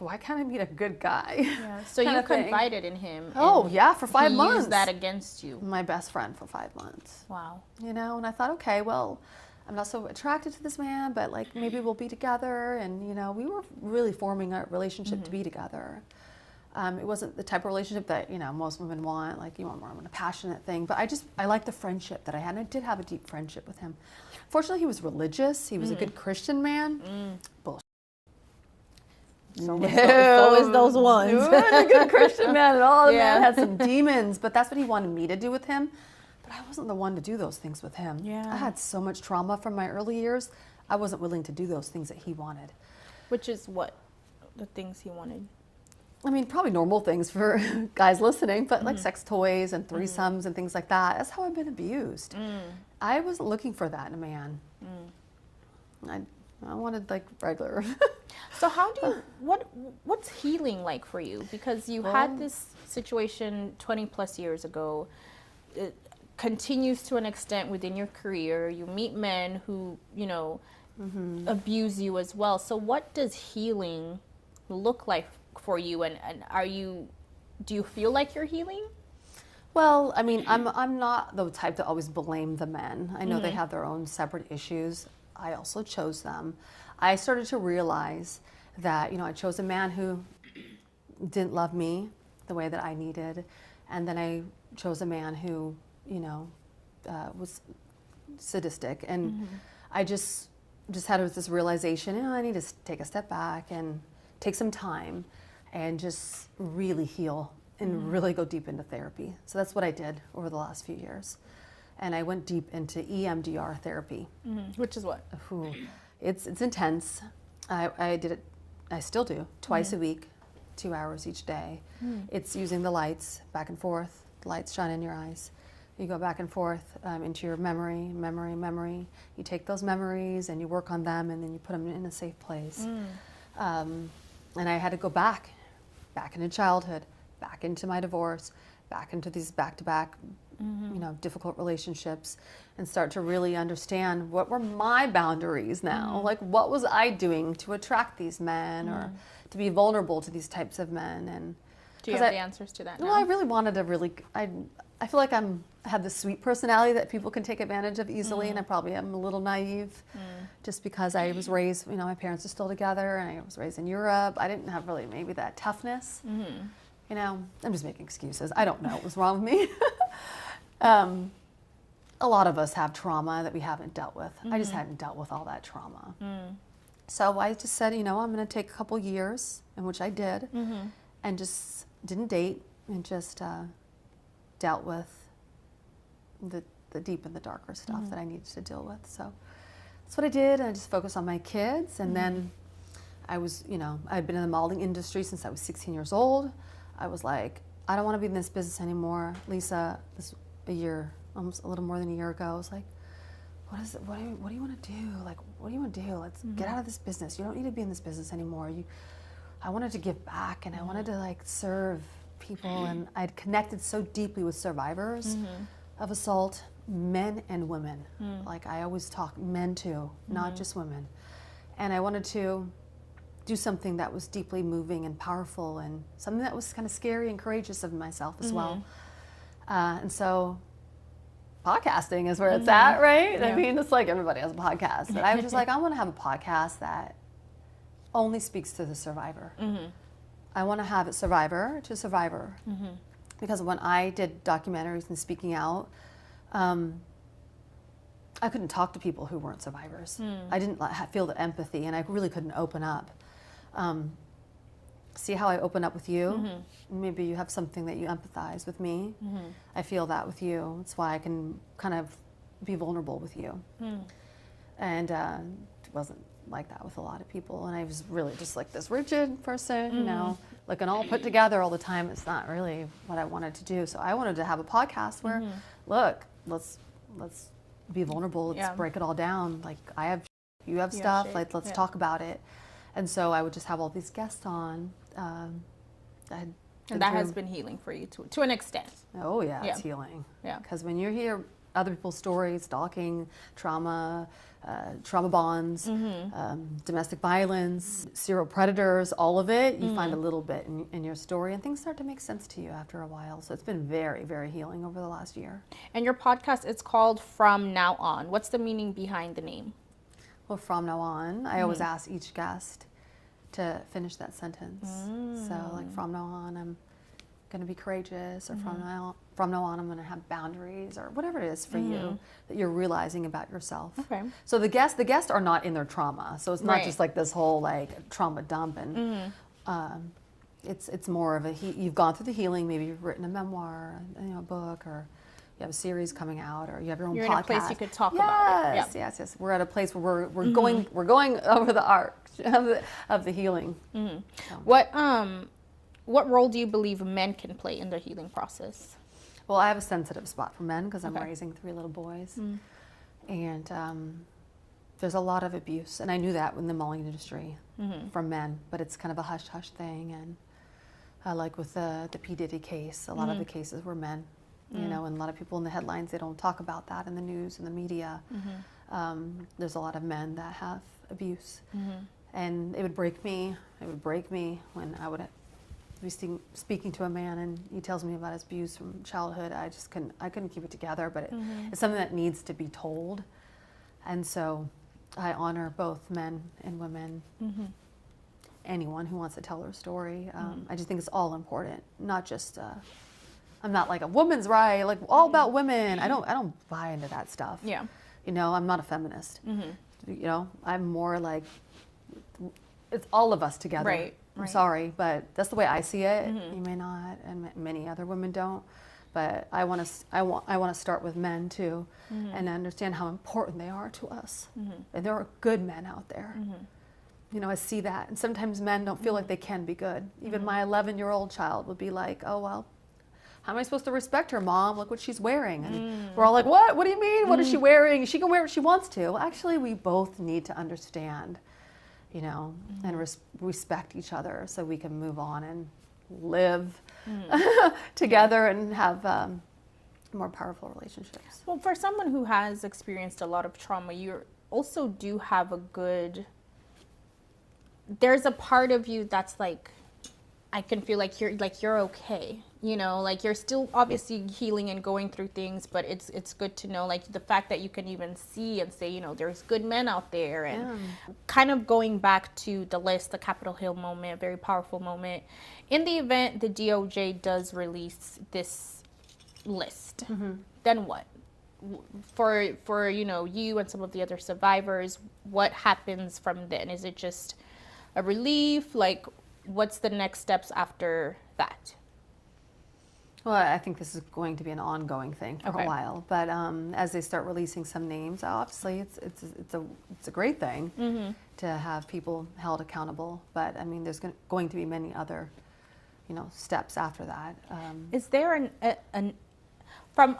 why can't I meet a good guy? Yeah. So you confided in him. Oh, yeah, for 5 months. He used that against you. My best friend for 5 months. Wow. You know, and I thought, okay, well, I'm not so attracted to this man, but like maybe we'll be together. And, you know, we were really forming a relationship to be together. It wasn't the type of relationship that, you know, most women want. Like, you want more of a passionate thing. But I liked the friendship that I had. And I did have a deep friendship with him. Fortunately, he was religious. He was a good Christian man. Bullshit. So is those ones. He was a good Christian man, and all the man had some demons, but that's what he wanted me to do with him. But I wasn't the one to do those things with him. Yeah. I had so much trauma from my early years. I wasn't willing to do those things that he wanted. Which is what? The things he wanted? I mean, probably normal things for guys listening, but like sex toys and threesomes and things like that. That's how I've been abused. I wasn't looking for that in a man. I wanted like regular. So how do you, what's healing like for you? Because you had this situation 20 plus years ago. It continues to an extent within your career. You meet men who, you know, abuse you as well. So what does healing look like for you? And do you feel like you're healing? Well, I mean, I'm not the type to always blame the men. I know they have their own separate issues. I also chose them. I started to realize that, you know, I chose a man who didn't love me the way that I needed. And then I chose a man who, you know, was sadistic. And I just had this realization, you know, I need to take a step back and take some time and just really heal and really go deep into therapy. So that's what I did over the last few years. And I went deep into EMDR therapy. Which is what? Ooh, it's intense. I did it, I still do, twice a week, 2 hours each day. It's using the lights back and forth. The lights shine in your eyes. You go back and forth into your memory. You take those memories and you work on them, and then you put them in a safe place. And I had to go back into childhood, back into my divorce, back into these back-to-back you know, difficult relationships, and start to really understand what were my boundaries now. Like, what was I doing to attract these men or to be vulnerable to these types of men? And do you have the answers to that now? Well, I really wanted to I feel like I have this sweet personality that people can take advantage of easily, and I probably am a little naive just because I was raised, you know, my parents are still together, and I was raised in Europe. I didn't have really maybe that toughness. You know, I'm just making excuses. I don't know what was wrong with me. A lot of us have trauma that we haven't dealt with. I just hadn't dealt with all that trauma. So I just said, you know, I'm going to take a couple years, in which I did, and just didn't date, and just dealt with the deep and the darker stuff that I needed to deal with. So that's what I did, and I just focused on my kids. And then I was, you know, I'd been in the modeling industry since I was 16 years old. I was like, I don't want to be in this business anymore. Lisa, this a year, almost a little more than a year ago, I was like, what is it? What do you want to do? Like, what do you want to do? Let's get out of this business. You don't need to be in this business anymore. I wanted to give back, and I wanted to like serve people, and I'd connected so deeply with survivors of assault, men and women. Like I always talk men too, not just women. And I wanted to do something that was deeply moving and powerful, and something that was kind of scary and courageous of myself as well. And so podcasting is where it's at, right? Yeah. I mean, it's like everybody has a podcast. But I was just like, I want to have a podcast that only speaks to the survivor. I want to have it survivor to survivor. Because when I did documentaries and speaking out, I couldn't talk to people who weren't survivors. I didn't feel the empathy, and I really couldn't open up. See how I open up with you? Maybe you have something that you empathize with me. I feel that with you. That's why I can kind of be vulnerable with you. And it wasn't like that with a lot of people. And I was really just like this rigid person, you know, like an all put together all the time. It's not really what I wanted to do. So I wanted to have a podcast where, look, let's be vulnerable. Let's break it all down. Like you have stuff. Like let's talk about it. And so I would just have all these guests on. And that has been healing for you to an extent. Oh yeah, it's healing. Yeah. Because when you hear other people's stories, stalking, trauma bonds, domestic violence, serial predators, all of it, you find a little bit in your story, and things start to make sense to you after a while. So it's been very, very healing over the last year. And your podcast, it's called From Now On. What's the meaning behind the name? Well, from now on, I always ask each guest to finish that sentence. So like, from now on, I'm going to be courageous, or from now on, I'm going to have boundaries, or whatever it is for you that you're realizing about yourself. Okay. So the guests are not in their trauma. So it's not just like this whole like trauma dump, and it's more of you've gone through the healing. Maybe you've written a memoir, a book, or you have a series coming out, or you have your own podcast. You're in a place you could talk about it. Yes. We're at a place where we're going over the arc of the healing. So. What role do you believe men can play in the healing process? Well, I have a sensitive spot for men because I'm raising 3 little boys, and there's a lot of abuse, and I knew that in the mowing industry from men, but it's kind of a hush-hush thing, and like with the P. Diddy case, a lot of the cases were men. And a lot of people in the headlines, they don't talk about that in the news and the media. There's a lot of men that have abuse, and it would break me. It would break me when I would be speaking to a man and he tells me about his abuse from childhood. I couldn't keep it together, but it's something that needs to be told. And so I honor both men and women, anyone who wants to tell their story. I just think it's all important, not just I'm not like a woman's right, like all about women. I don't buy into that stuff. Yeah. I'm not a feminist. I'm more like, it's all of us together. Right. I'm sorry, but that's the way I see it. You may not, and many other women don't. But I want to start with men too, and understand how important they are to us. And there are good men out there. I see that, and sometimes men don't feel like they can be good. Even my 11-year-old child would be like, "Oh well, how am I supposed to respect her, Mom? Look what she's wearing." And we're all like, "What? What do you mean? What is she wearing? She can wear what she wants to." Well, actually, we both need to understand, and respect each other so we can move on and live together and have more powerful relationships. Well, for someone who has experienced a lot of trauma, you also do have there's a part of you that's like, I can feel like you're okay, like you're still obviously healing and going through things, but it's good to know, like, the fact that you can even see and say, there's good men out there. And kind of going back to the list, the Capitol Hill moment, very powerful moment. In the event the DOJ does release this list, then what? For you and some of the other survivors, what happens from then? Is it just a relief? Like, what's the next steps after that? Well, I think this is going to be an ongoing thing for a while. But as they start releasing some names, obviously it's a great thing to have people held accountable. But I mean, there's going to be many other steps after that. Is there an from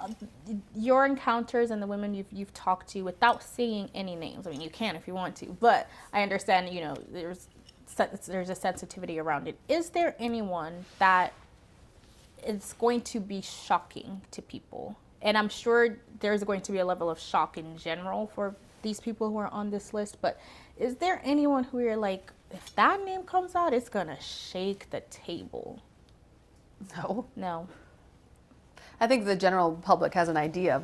your encounters and the women you've talked to, without saying any names? I mean, you can if you want to, but I understand, there's a sensitivity around it. Is there anyone that is going to be shocking to people? And I'm sure there's going to be a level of shock in general for these people who are on this list, but is there anyone who you're like, if that name comes out, it's gonna shake the table? No. I think the general public has an idea.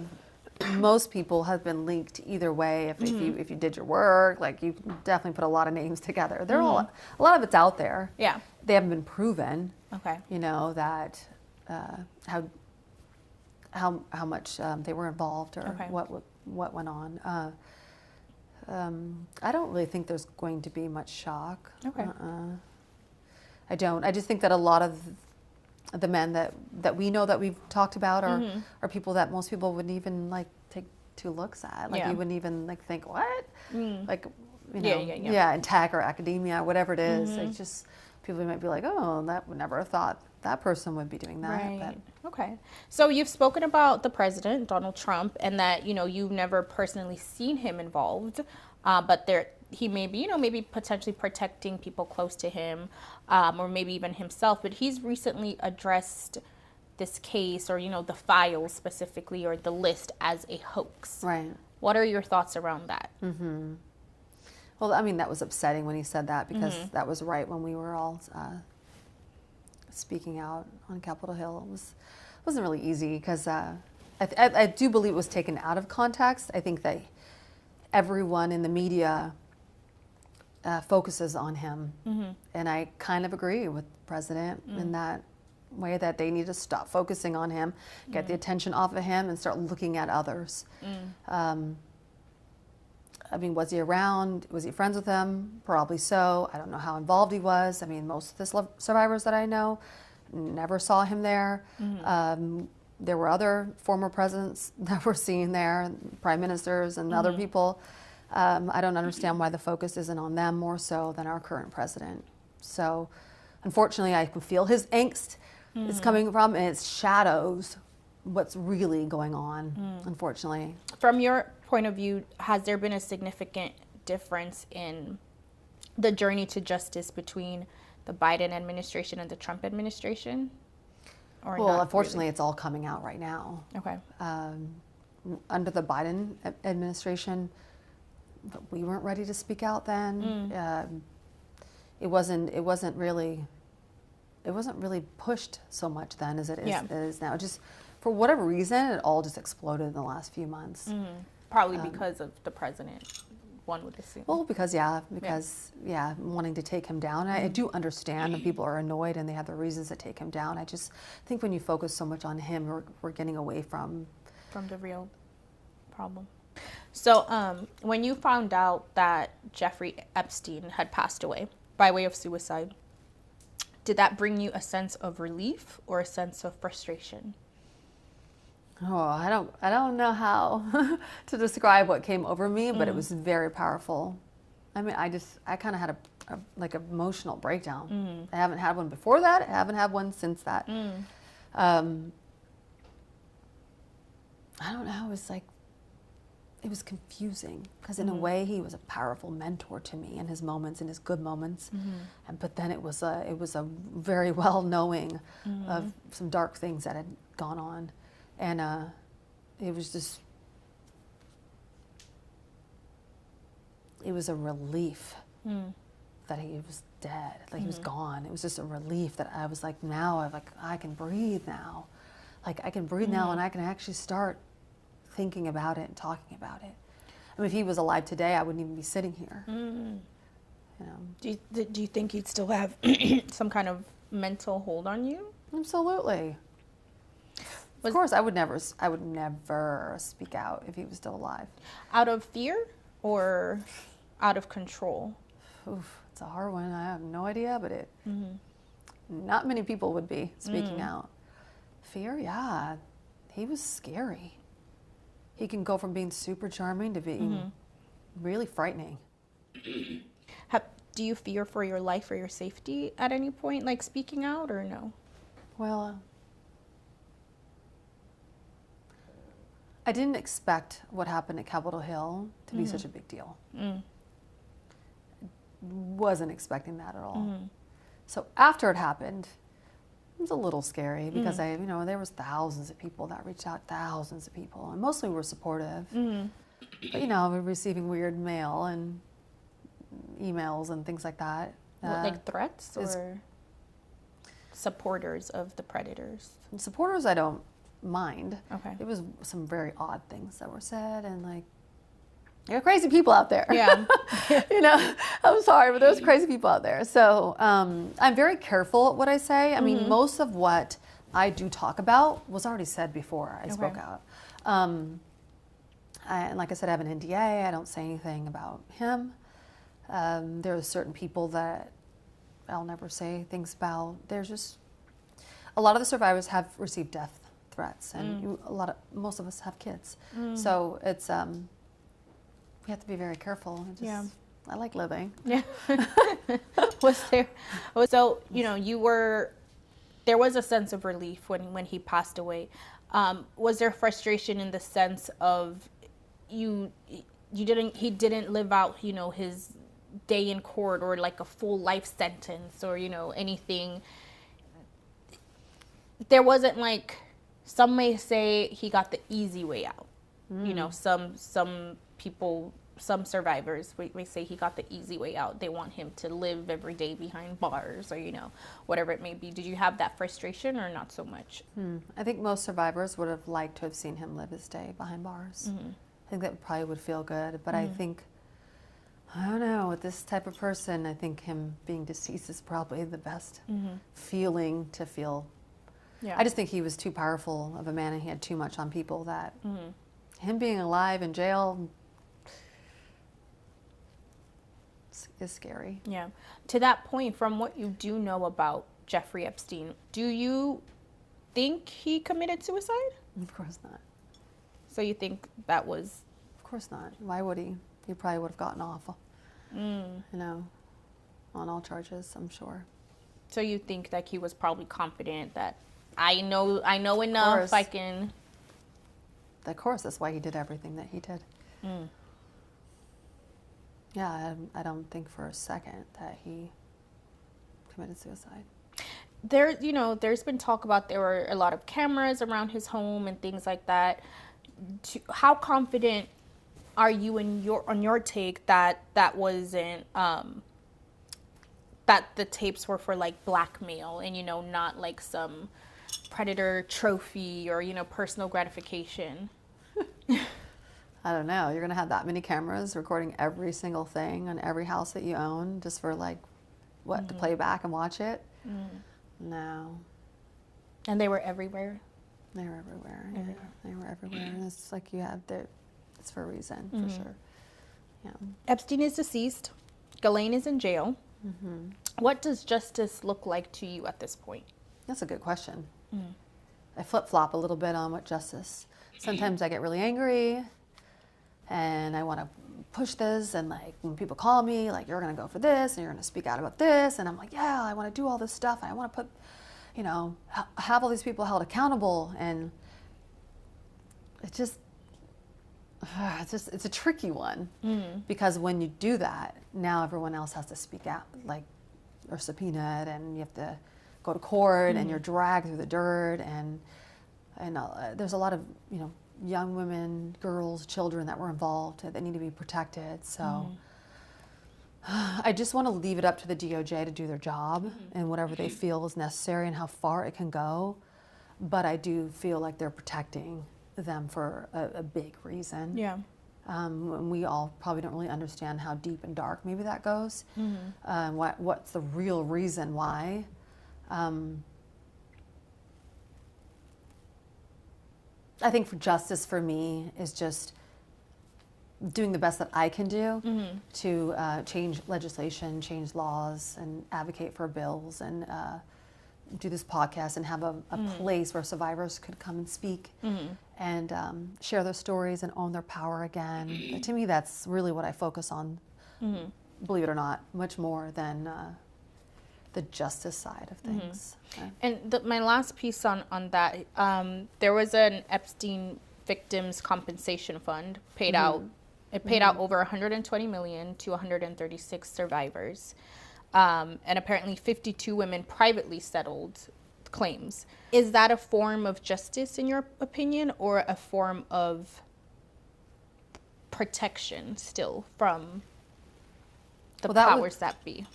Most people have been linked either way. If you did your work, like, you definitely put a lot of names together. They're all, a lot of it's out there. Yeah. They haven't been proven. Okay. That how much they were involved, or what went on. I don't really think there's going to be much shock. Okay. I don't. I just think that a lot of the men that we know that we've talked about are people that most people wouldn't even like take two looks at. Like, you wouldn't even like think, what? Like, in tech or academia, whatever it is. Like, just people might be like, oh, that would never have thought that person would be doing that. Right. Okay. So you've spoken about the president, Donald Trump, and that, you've never personally seen him involved, but he may be, maybe potentially protecting people close to him, or maybe even himself. But he's recently addressed this case, or, the files specifically, or the list, as a hoax. Right. What are your thoughts around that? Well, I mean, that was upsetting when he said that, because that was right when we were all speaking out on Capitol Hill. It wasn't really easy, because I do believe it was taken out of context. I think that everyone in the media focuses on him, and I kind of agree with the president in that way, that they need to stop focusing on him, get the attention off of him, and start looking at others. I mean, was he around? Was he friends with them? Probably so. I don't know how involved he was. I mean, most of the survivors that I know never saw him there. There were other former presidents that were seen there, prime ministers and other people. I don't understand why the focus isn't on them more so than our current president. So, unfortunately, I can feel his angst is coming from, and it shadows what's really going on, unfortunately. From your point of view, has there been a significant difference in the journey to justice between the Biden administration and the Trump administration? Or well, not unfortunately, really? it's all coming out right now. Okay. Under the Biden administration, we weren't ready to speak out then. It wasn't really pushed so much then as it is now. Just for whatever reason, it all just exploded in the last few months. Probably because of the president, one would assume. Well, because wanting to take him down. I do understand that people are annoyed and they have their reasons to take him down. I just think when you focus so much on him, we're getting away from the real problem. So when you found out that Jeffrey Epstein had passed away by way of suicide, did that bring you a sense of relief or a sense of frustration? Oh, I don't know how to describe what came over me, but it was very powerful. I mean, I kind of had a like emotional breakdown. I haven't had one before that. I haven't had one since that. I don't know. It was confusing, because in a way he was a powerful mentor to me in his moments, in his good moments, but then it was a very well knowing of some dark things that had gone on, and it was a relief that he was dead, like he was gone. It was just a relief that I was like, now I can breathe now, and I can actually start thinking about it and talking about it. I mean, if he was alive today, I wouldn't even be sitting here. Do you think he'd still have some kind of mental hold on you? Absolutely. Of course, I would never speak out if he was still alive. Out of fear or out of control? Oof, it's a hard one. I have no idea, but not many people would be speaking out. Fear, yeah. He was scary. He can go from being super charming to being really frightening. do you fear for your life or your safety at any point, like speaking out, or no? Well, I didn't expect what happened at Capitol Hill to be such a big deal. Wasn't expecting that at all. So after it happened, it was a little scary because there was thousands of people that reached out, thousands of people, and mostly were supportive. But we're receiving weird mail and emails and things like that. Like threats or supporters of the predators? Supporters, I don't mind. Okay. It was some very odd things that were said, and like, there are crazy people out there. Yeah. I'm sorry, but there's crazy people out there. So I'm very careful at what I say. I mean, most of what I do talk about was already said before I spoke out. And like I said, I have an NDA. I don't say anything about him. There are certain people that I'll never say things about. There's just a lot of the survivors have received death threats, and most of us have kids. So it's we have to be very careful. I like living. Yeah. So there was a sense of relief when he passed away. Was there frustration in the sense of he didn't live out his day in court, or like a full life sentence, or anything? There wasn't, like, some may say he got the easy way out. Some people, some survivors may say he got the easy way out. They want him to live every day behind bars, or whatever it may be. Did you have that frustration, or not so much? I think most survivors would have liked to have seen him live his day behind bars. I think that probably would feel good, but I think, I don't know, with this type of person, I think him being deceased is probably the best feeling to feel. Yeah. I just think he was too powerful of a man, and he had too much on people that him being alive in jail is scary. Yeah. To that point, from what you do know about Jeffrey Epstein, do you think he committed suicide? Of course not. So you think that was... Of course not. Why would he? He probably would have gotten off, on all charges, I'm sure. So you think that he was probably confident that I know enough, I can... Of course, that's why he did everything that he did. Yeah, I don't think for a second that he committed suicide. There's been talk about there were a lot of cameras around his home and things like that. How confident are you on your take that wasn't that the tapes were for like blackmail and not like some predator trophy or personal gratification? I don't know. You're going to have that many cameras recording every single thing on every house that you own just for to play back and watch it? No. And they were everywhere? They were everywhere. Yeah. They were everywhere. And it's like it's for a reason, for sure. Yeah. Epstein is deceased. Ghislaine is in jail. What does justice look like to you at this point? That's a good question. I flip-flop a little bit on what justice. Sometimes I get really angry and I want to push this, and like when people call me, like, you're going to go for this and you're going to speak out about this, and I'm like, yeah, I want to do all this stuff. I want to put, have all these people held accountable, and it's a tricky one because when you do that, now everyone else has to speak out, like, or subpoenaed, and you have to go to court, and you're dragged through the dirt, and there's a lot of young women, girls, children that were involved that need to be protected. So I just want to leave it up to the DOJ to do their job and whatever they feel is necessary and how far it can go. But I do feel like they're protecting them for a big reason. Yeah. We all probably don't really understand how deep and dark maybe that goes. What's the real reason why? I think for justice for me is just doing the best that I can do to change legislation, change laws, and advocate for bills, and do this podcast and have a place where survivors could come and speak and share their stories and own their power again. To me, that's really what I focus on believe it or not, much more than the justice side of things. Okay. And my last piece on that, there was an Epstein victims compensation fund paid out. It paid out over 120 million to 136 survivors. And apparently 52 women privately settled claims. Is that a form of justice in your opinion, or a form of protection still from the powers that be?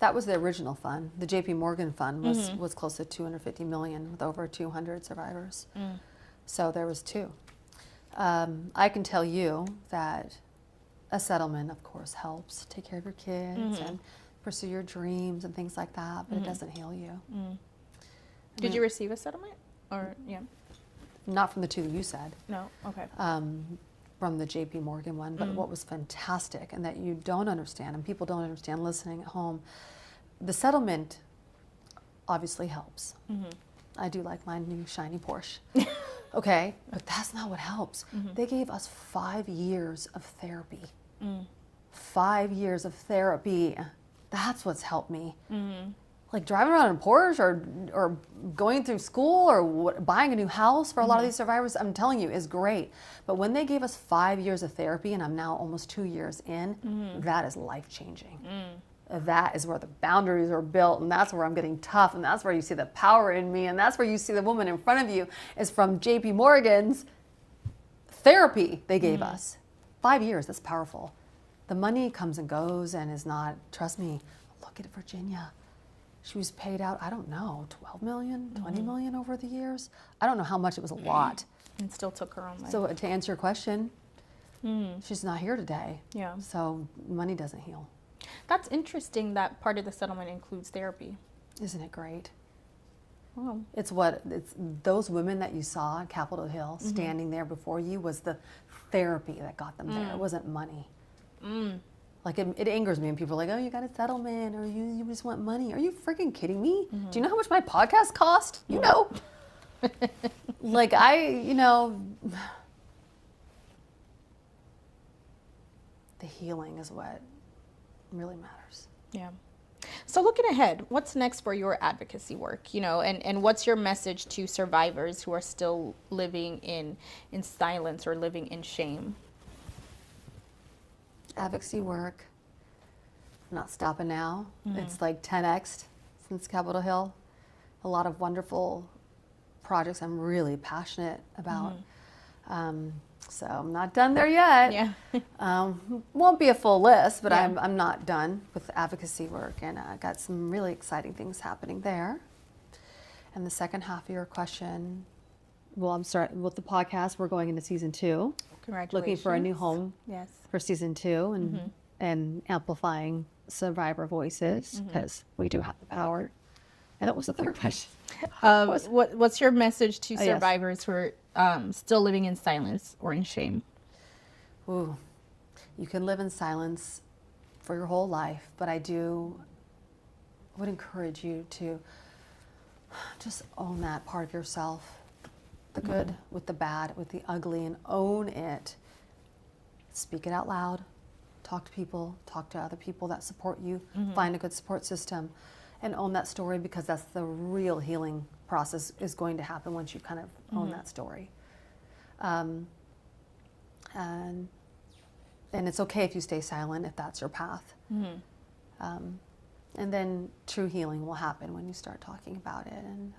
That was the original fund. The JP Morgan fund was close to 250 million with over 200 survivors. So there was two. I can tell you that a settlement, of course, helps take care of your kids and pursue your dreams and things like that, but it doesn't heal you. Did you receive a settlement? Or, yeah? Not from the two that you said. No? Okay. From the JP Morgan one, but what was fantastic and that you don't understand, and people don't understand listening at home, the settlement obviously helps. I do like my new shiny Porsche. Okay, but that's not what helps. They gave us 5 years of therapy. 5 years of therapy. That's what's helped me. Like driving around in a Porsche or going through school or buying a new house for a lot of these survivors, I'm telling you, is great. But when they gave us 5 years of therapy, and I'm now almost 2 years in, that is life-changing. That is where the boundaries are built, and that's where I'm getting tough, and that's where you see the power in me, and that's where you see the woman in front of you is from JP Morgan's therapy they gave us. 5 years, that's powerful. The money comes and goes and is not, trust me, look at Virginia. She was paid out, I don't know, 12 million, 20 million over the years. I don't know how much, it was a lot. And still took her own life. So to answer your question, she's not here today. Yeah. So money doesn't heal. That's interesting that part of the settlement includes therapy. Isn't it great? Wow. It's those women that you saw at Capitol Hill standing there before you was the therapy that got them there. It wasn't money. Like it angers me when people are like, oh, you got a settlement or you just want money. Are you freaking kidding me? Do you know how much my podcast cost? You know. Like the healing is what really matters. Yeah. So looking ahead, what's next for your advocacy work, and what's your message to survivors who are still living in silence or living in shame? Advocacy work, I'm not stopping now. It's like 10x since Capitol Hill. A lot of wonderful projects I'm really passionate about. So I'm not done there yet. Yeah. Won't be a full list, but I'm not done with advocacy work, and I got some really exciting things happening there. And the second half of your question, well, I'm starting with the podcast. We're going into season 2. Congratulations. Looking for a new home for season 2 and amplifying survivor voices, because we do have the power. And that was the third question. What's your message to survivors who are still living in silence or in shame? Ooh, you can live in silence for your whole life, but I would encourage you to just own that part of yourself, the good with the bad, with the ugly, and own it. Speak it out loud. Talk to people. Talk to other people that support you. Find a good support system. And own that story, because that's the real healing process is going to happen once you kind of own that story. And it's okay if you stay silent if that's your path. And then true healing will happen when you start talking about it. And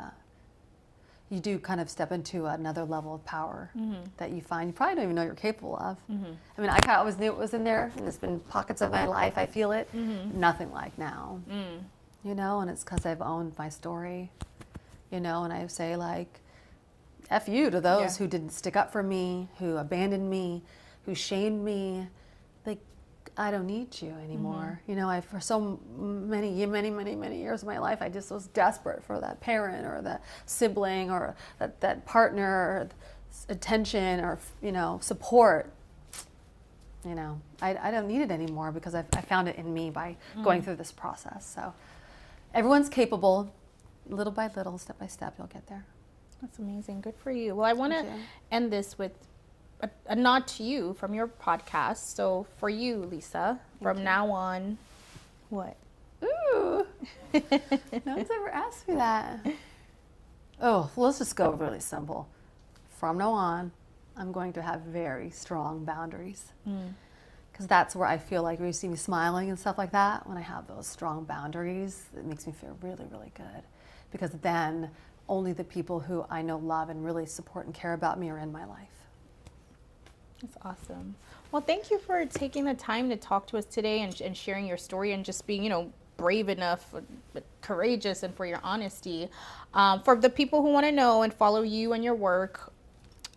you do kind of step into another level of power that you find you probably don't even know you're capable of. I mean, I kind of always knew it was in there, and there's been pockets of my life I feel it. Nothing like now. And it's because I've owned my story, and I say, like, F you to those who didn't stick up for me, who abandoned me, who shamed me. Like, I don't need you anymore. For so many years of my life, I just was desperate for that parent or that sibling or that partner or attention or, support. I don't need it anymore, because I found it in me by going through this process. So everyone's capable. Little by little, step by step, you'll get there. That's amazing. Good for you. Well, I want to end this with a nod to you from your podcast. So for you, Lisa, From now on, what? Ooh. No one's ever asked me that. Oh, let's just go really simple. From now on, I'm going to have very strong boundaries. Because that's where I feel like when you see me smiling and stuff like that, when I have those strong boundaries, it makes me feel really, really good. Because then only the people who I know love and really support and care about me are in my life. That's awesome. Well, thank you for taking the time to talk to us today and sharing your story and just being, brave enough, but courageous, and for your honesty. For the people who want to know and follow you and your work,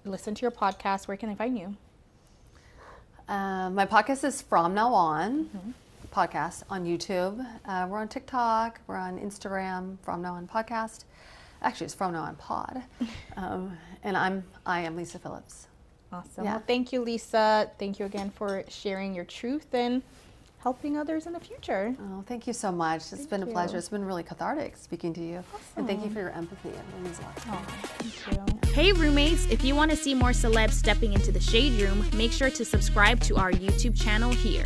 listen to your podcast, where can they find you? My podcast is From Now On podcast on YouTube. We're on TikTok. We're on Instagram. From Now On podcast. Actually, it's From Now On pod. And I am Lisa Phillips. Awesome. Yeah. Well, thank you, Lisa. Thank you again for sharing your truth and helping others in the future. Oh, thank you so much. It's been a pleasure. It's been really cathartic speaking to you. Awesome. And thank you for your empathy. It means a lot. Oh, thank you. Hey roommates, if you want to see more celebs stepping into the shade room, make sure to subscribe to our YouTube channel here.